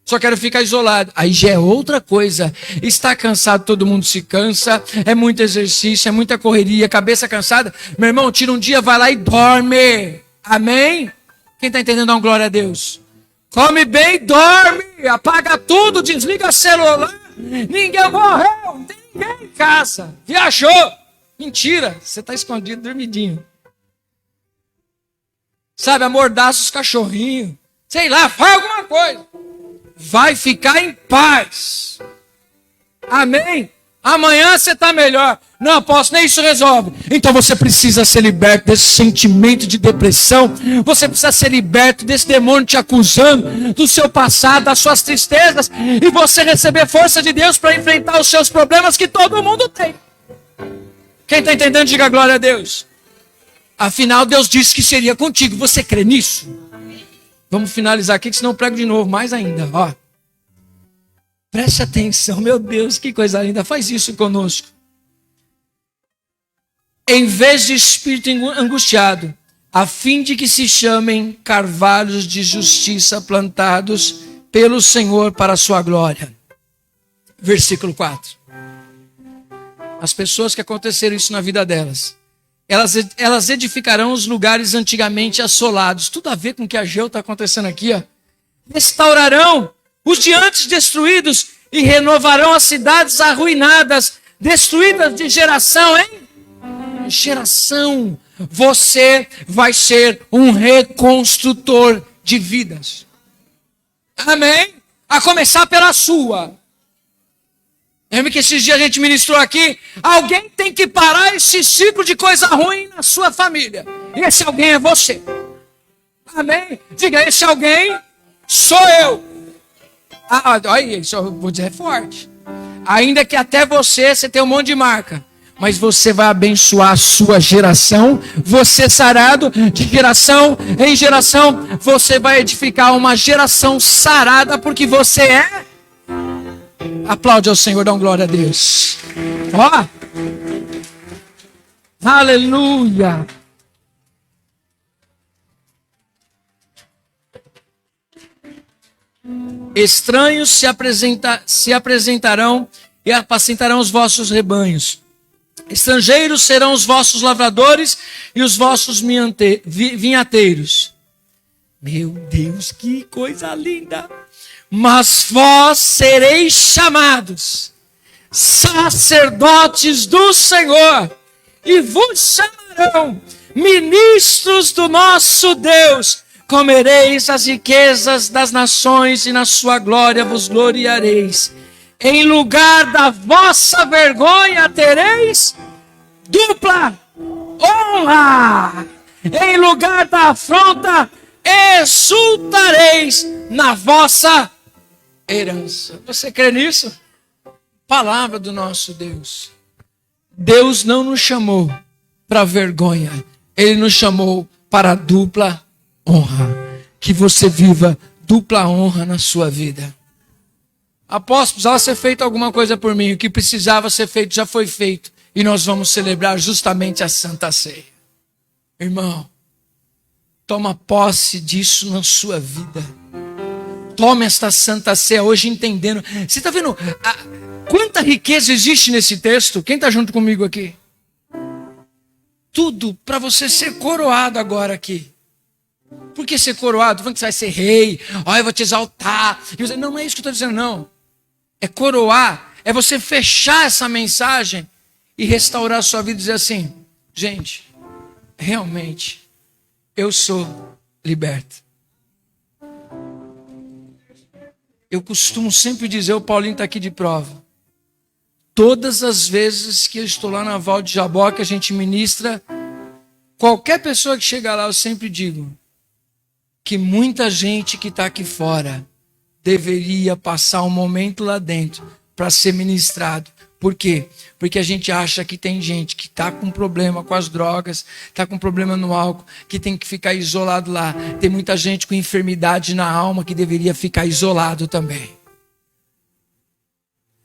só quero ficar isolado. Aí já é outra coisa. Está cansado, todo mundo se cansa. É muito exercício, é muita correria, cabeça cansada. Meu irmão, tira um dia, vai lá e dorme. Amém? Quem está entendendo, dá uma glória a Deus. Come bem, dorme. Apaga tudo, desliga o celular. Ninguém morreu, não tem ninguém em casa. Viajou. Mentira, você está escondido, dormidinho. Sabe, amordaça os cachorrinhos. Sei lá, faz alguma coisa. Vai ficar em paz. Amém? Amanhã você está melhor. Não, apóstolo, nem isso resolve. Então você precisa ser liberto desse sentimento de depressão. Você precisa ser liberto desse demônio te acusando do seu passado, das suas tristezas. E você receber força de Deus para enfrentar os seus problemas que todo mundo tem. Quem está entendendo, diga glória a Deus. Afinal, Deus disse que seria contigo. Você crê nisso? Vamos finalizar aqui, que senão eu prego de novo, mais ainda. Ó. Preste atenção, meu Deus, que coisa linda. Faz isso conosco. Em vez de espírito angustiado, a fim de que se chamem carvalhos de justiça plantados pelo Senhor para a sua glória. Versículo 4. As pessoas que aconteceram isso na vida delas, elas edificarão os lugares antigamente assolados. Tudo a ver com o que a Ageu está acontecendo aqui. Ó. Restaurarão os de antes destruídos e renovarão as cidades arruinadas, destruídas de geração em geração. Você vai ser um reconstrutor de vidas. Amém? A começar pela sua. Lembra que esses dias a gente ministrou aqui? Alguém tem que parar esse ciclo de coisa ruim na sua família. E esse alguém é você. Amém? Diga, esse alguém sou eu. Olha, isso eu vou dizer forte. Ainda que até você tem um monte de marca. Mas você vai abençoar a sua geração. Você sarado de geração em geração. Você vai edificar uma geração sarada porque você é. Aplaude ao Senhor, dá uma glória a Deus. Ó. Aleluia. Estranhos se apresentarão e apacentarão os vossos rebanhos. Estrangeiros serão os vossos lavradores e os vossos vinhateiros. Meu Deus, que coisa linda! Mas vós sereis chamados sacerdotes do Senhor, e vos chamarão ministros do nosso Deus. Comereis as riquezas das nações e na sua glória vos gloriareis. Em lugar da vossa vergonha tereis dupla honra. Em lugar da afronta exultareis na vossa herança. Você crê nisso? Palavra do nosso Deus. Deus não nos chamou para vergonha. Ele nos chamou para dupla honra. Que você viva dupla honra na sua vida. Apóstolo, precisava ser feito alguma coisa por mim. O que precisava ser feito já foi feito. E nós vamos celebrar justamente a Santa Ceia. Irmão, toma posse disso na sua vida. Tome esta Santa Ceia hoje entendendo. Você está vendo quanta riqueza existe nesse texto? Quem está junto comigo aqui? Tudo para você ser coroado agora aqui. Por que ser coroado? Falando que você vai ser rei. Eu vou te exaltar. Não, não é isso que eu estou dizendo, não. É coroar. É você fechar essa mensagem e restaurar a sua vida e dizer assim: gente, realmente, eu sou liberto. Eu costumo sempre dizer, o Paulinho está aqui de prova. Todas as vezes que eu estou lá na Val de Jabó, que a gente ministra, qualquer pessoa que chega lá, eu sempre digo que muita gente que está aqui fora deveria passar um momento lá dentro para ser ministrado. Por quê? Porque a gente acha que tem gente que está com problema com as drogas, está com problema no álcool, que tem que ficar isolado lá. Tem muita gente com enfermidade na alma que deveria ficar isolado também.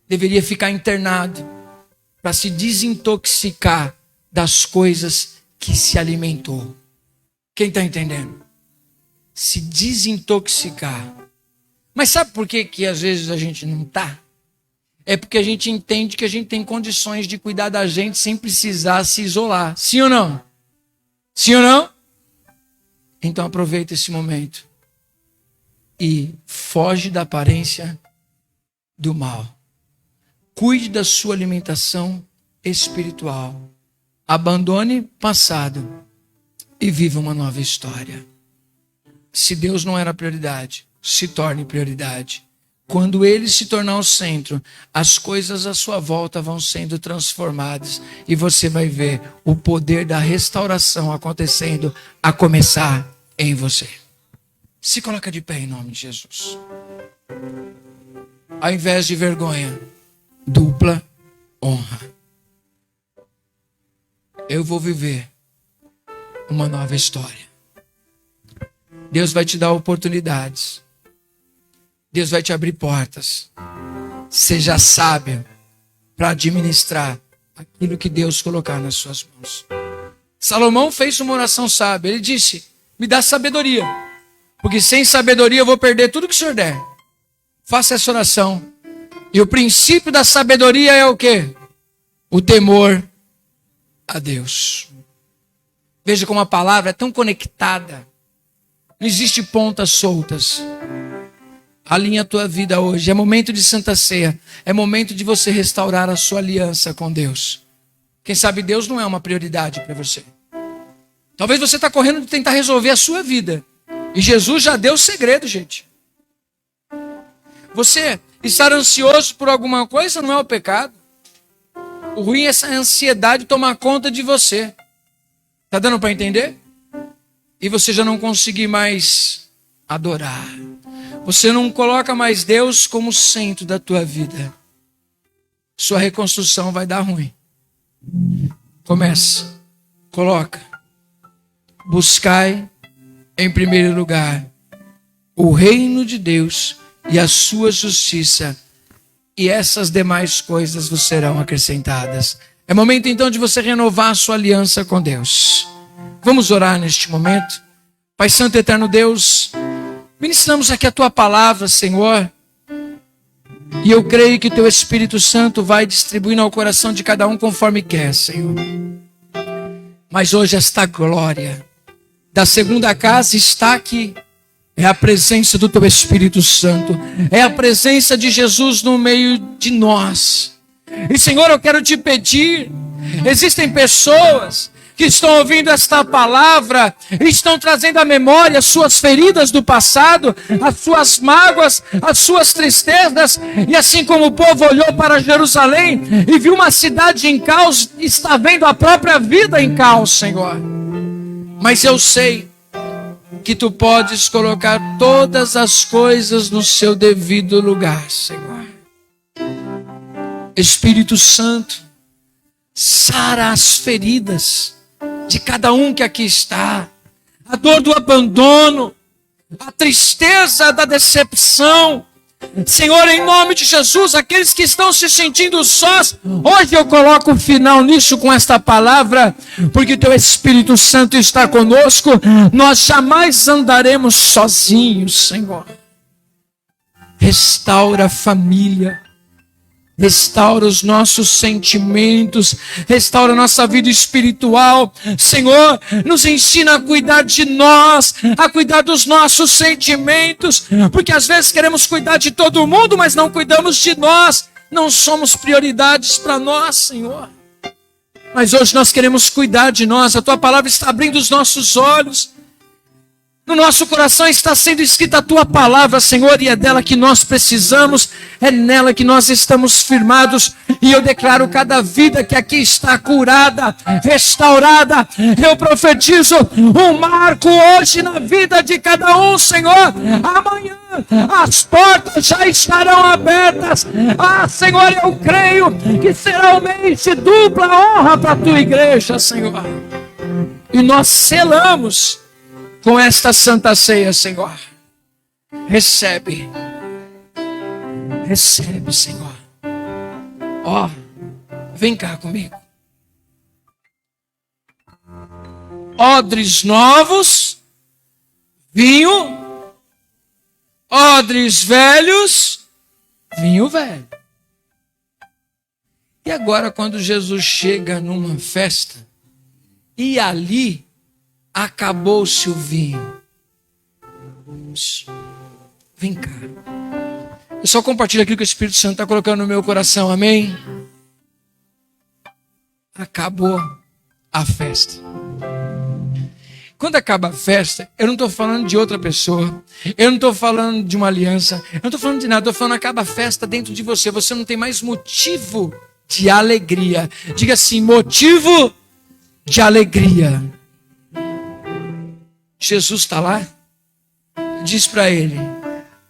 Deveria ficar internado para se desintoxicar das coisas que se alimentou. Quem está entendendo? Se desintoxicar. Mas sabe por que às vezes a gente não está? É porque a gente entende que a gente tem condições de cuidar da gente sem precisar se isolar. Sim ou não? Sim ou não? Então aproveita esse momento e foge da aparência do mal. Cuide da sua alimentação espiritual. Abandone passado e viva uma nova história. Se Deus não era prioridade, se torne prioridade. Quando Ele se tornar o centro, as coisas à sua volta vão sendo transformadas e você vai ver o poder da restauração acontecendo a começar em você. Se coloca de pé em nome de Jesus. Ao invés de vergonha, dupla honra. Eu vou viver uma nova história. Deus vai te dar oportunidades. Deus vai te abrir portas. Seja sábio para administrar aquilo que Deus colocar nas suas mãos. Salomão fez uma oração sábia. Ele disse: me dá sabedoria, porque sem sabedoria eu vou perder tudo que o Senhor der. Faça essa oração. E o princípio da sabedoria é o quê? O temor a Deus. Veja como a palavra é tão conectada. Não existe pontas soltas. Alinha a tua vida hoje. É momento de Santa Ceia. É momento de você restaurar a sua aliança com Deus. Quem sabe Deus não é uma prioridade para você. Talvez você está correndo de tentar resolver a sua vida. E Jesus já deu o segredo, gente. Você estar ansioso por alguma coisa não é o pecado. O ruim é essa ansiedade tomar conta de você. Está dando para entender? E você já não conseguir mais adorar. Você não coloca mais Deus como centro da tua vida. Sua reconstrução vai dar ruim. Começa. Coloca. Buscai em primeiro lugar o reino de Deus e a sua justiça, e essas demais coisas vos serão acrescentadas. É momento então de você renovar a sua aliança com Deus. Vamos orar neste momento. Pai Santo e Eterno Deus, ministramos aqui a Tua palavra, Senhor, e eu creio que o Teu Espírito Santo vai distribuindo ao coração de cada um conforme quer, Senhor. Mas hoje esta glória da segunda casa está aqui. É a presença do Teu Espírito Santo. É a presença de Jesus no meio de nós. E Senhor, eu quero te pedir, existem pessoas que estão ouvindo esta palavra, estão trazendo à memória as suas feridas do passado, as suas mágoas, as suas tristezas, e assim como o povo olhou para Jerusalém e viu uma cidade em caos, está vendo a própria vida em caos, Senhor. Mas eu sei que Tu podes colocar todas as coisas no seu devido lugar, Senhor. Espírito Santo, sara as feridas de cada um que aqui está, a dor do abandono, a tristeza da decepção, Senhor, em nome de Jesus, aqueles que estão se sentindo sós, hoje eu coloco o final nisso com esta palavra, porque Teu Espírito Santo está conosco, nós jamais andaremos sozinhos, Senhor. Restaura a família, restaura os nossos sentimentos, restaura a nossa vida espiritual. Senhor, nos ensina a cuidar de nós, a cuidar dos nossos sentimentos, porque às vezes queremos cuidar de todo mundo, mas não cuidamos de nós, não somos prioridades para nós, Senhor. Mas hoje nós queremos cuidar de nós, a Tua palavra está abrindo os nossos olhos, no nosso coração está sendo escrita a Tua palavra, Senhor, e é dela que nós precisamos, é nela que nós estamos firmados, e eu declaro cada vida que aqui está curada, restaurada, eu profetizo um marco hoje na vida de cada um, Senhor. Amanhã as portas já estarão abertas, Senhor, eu creio que será um mês de dupla honra para a Tua igreja, Senhor, e nós selamos com esta santa ceia, Senhor. Recebe, Senhor. Ó, vem cá comigo. Odres novos, vinho. Odres velhos, vinho velho. E agora, quando Jesus chega numa festa, e ali acabou-se o vinho. Vem cá. Eu só compartilho aquilo que o Espírito Santo está colocando no meu coração, amém? Acabou a festa. Quando acaba a festa, eu não estou falando de outra pessoa, eu não estou falando de uma aliança, eu não estou falando de nada, estou falando acaba a festa dentro de você, você não tem mais motivo de alegria. Diga assim, motivo de alegria. Jesus está lá, diz para ele,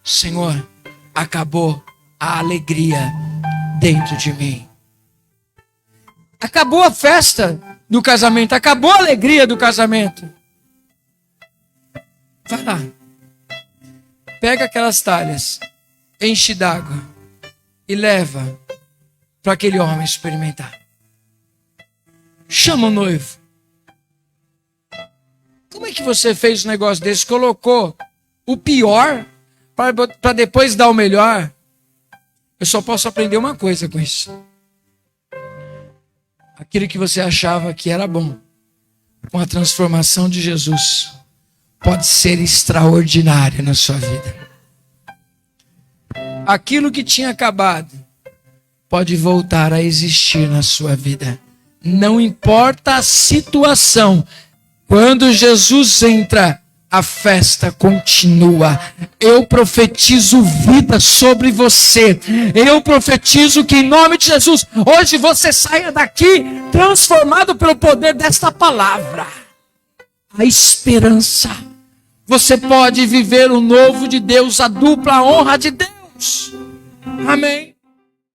Senhor, acabou a alegria dentro de mim. Acabou a festa do casamento, acabou a alegria do casamento. Vai lá, pega aquelas talhas, enche d'água e leva para aquele homem experimentar. Chama o noivo. Como é que você fez um negócio desse? Colocou o pior para depois dar o melhor? Eu só posso aprender uma coisa com isso. Aquilo que você achava que era bom, com a transformação de Jesus, pode ser extraordinário na sua vida. Aquilo que tinha acabado pode voltar a existir na sua vida. Não importa a situação. Quando Jesus entra, a festa continua. Eu profetizo vida sobre você. Eu profetizo que em nome de Jesus, hoje você saia daqui transformado pelo poder desta palavra. A esperança. Você pode viver o novo de Deus, a dupla honra de Deus. Amém.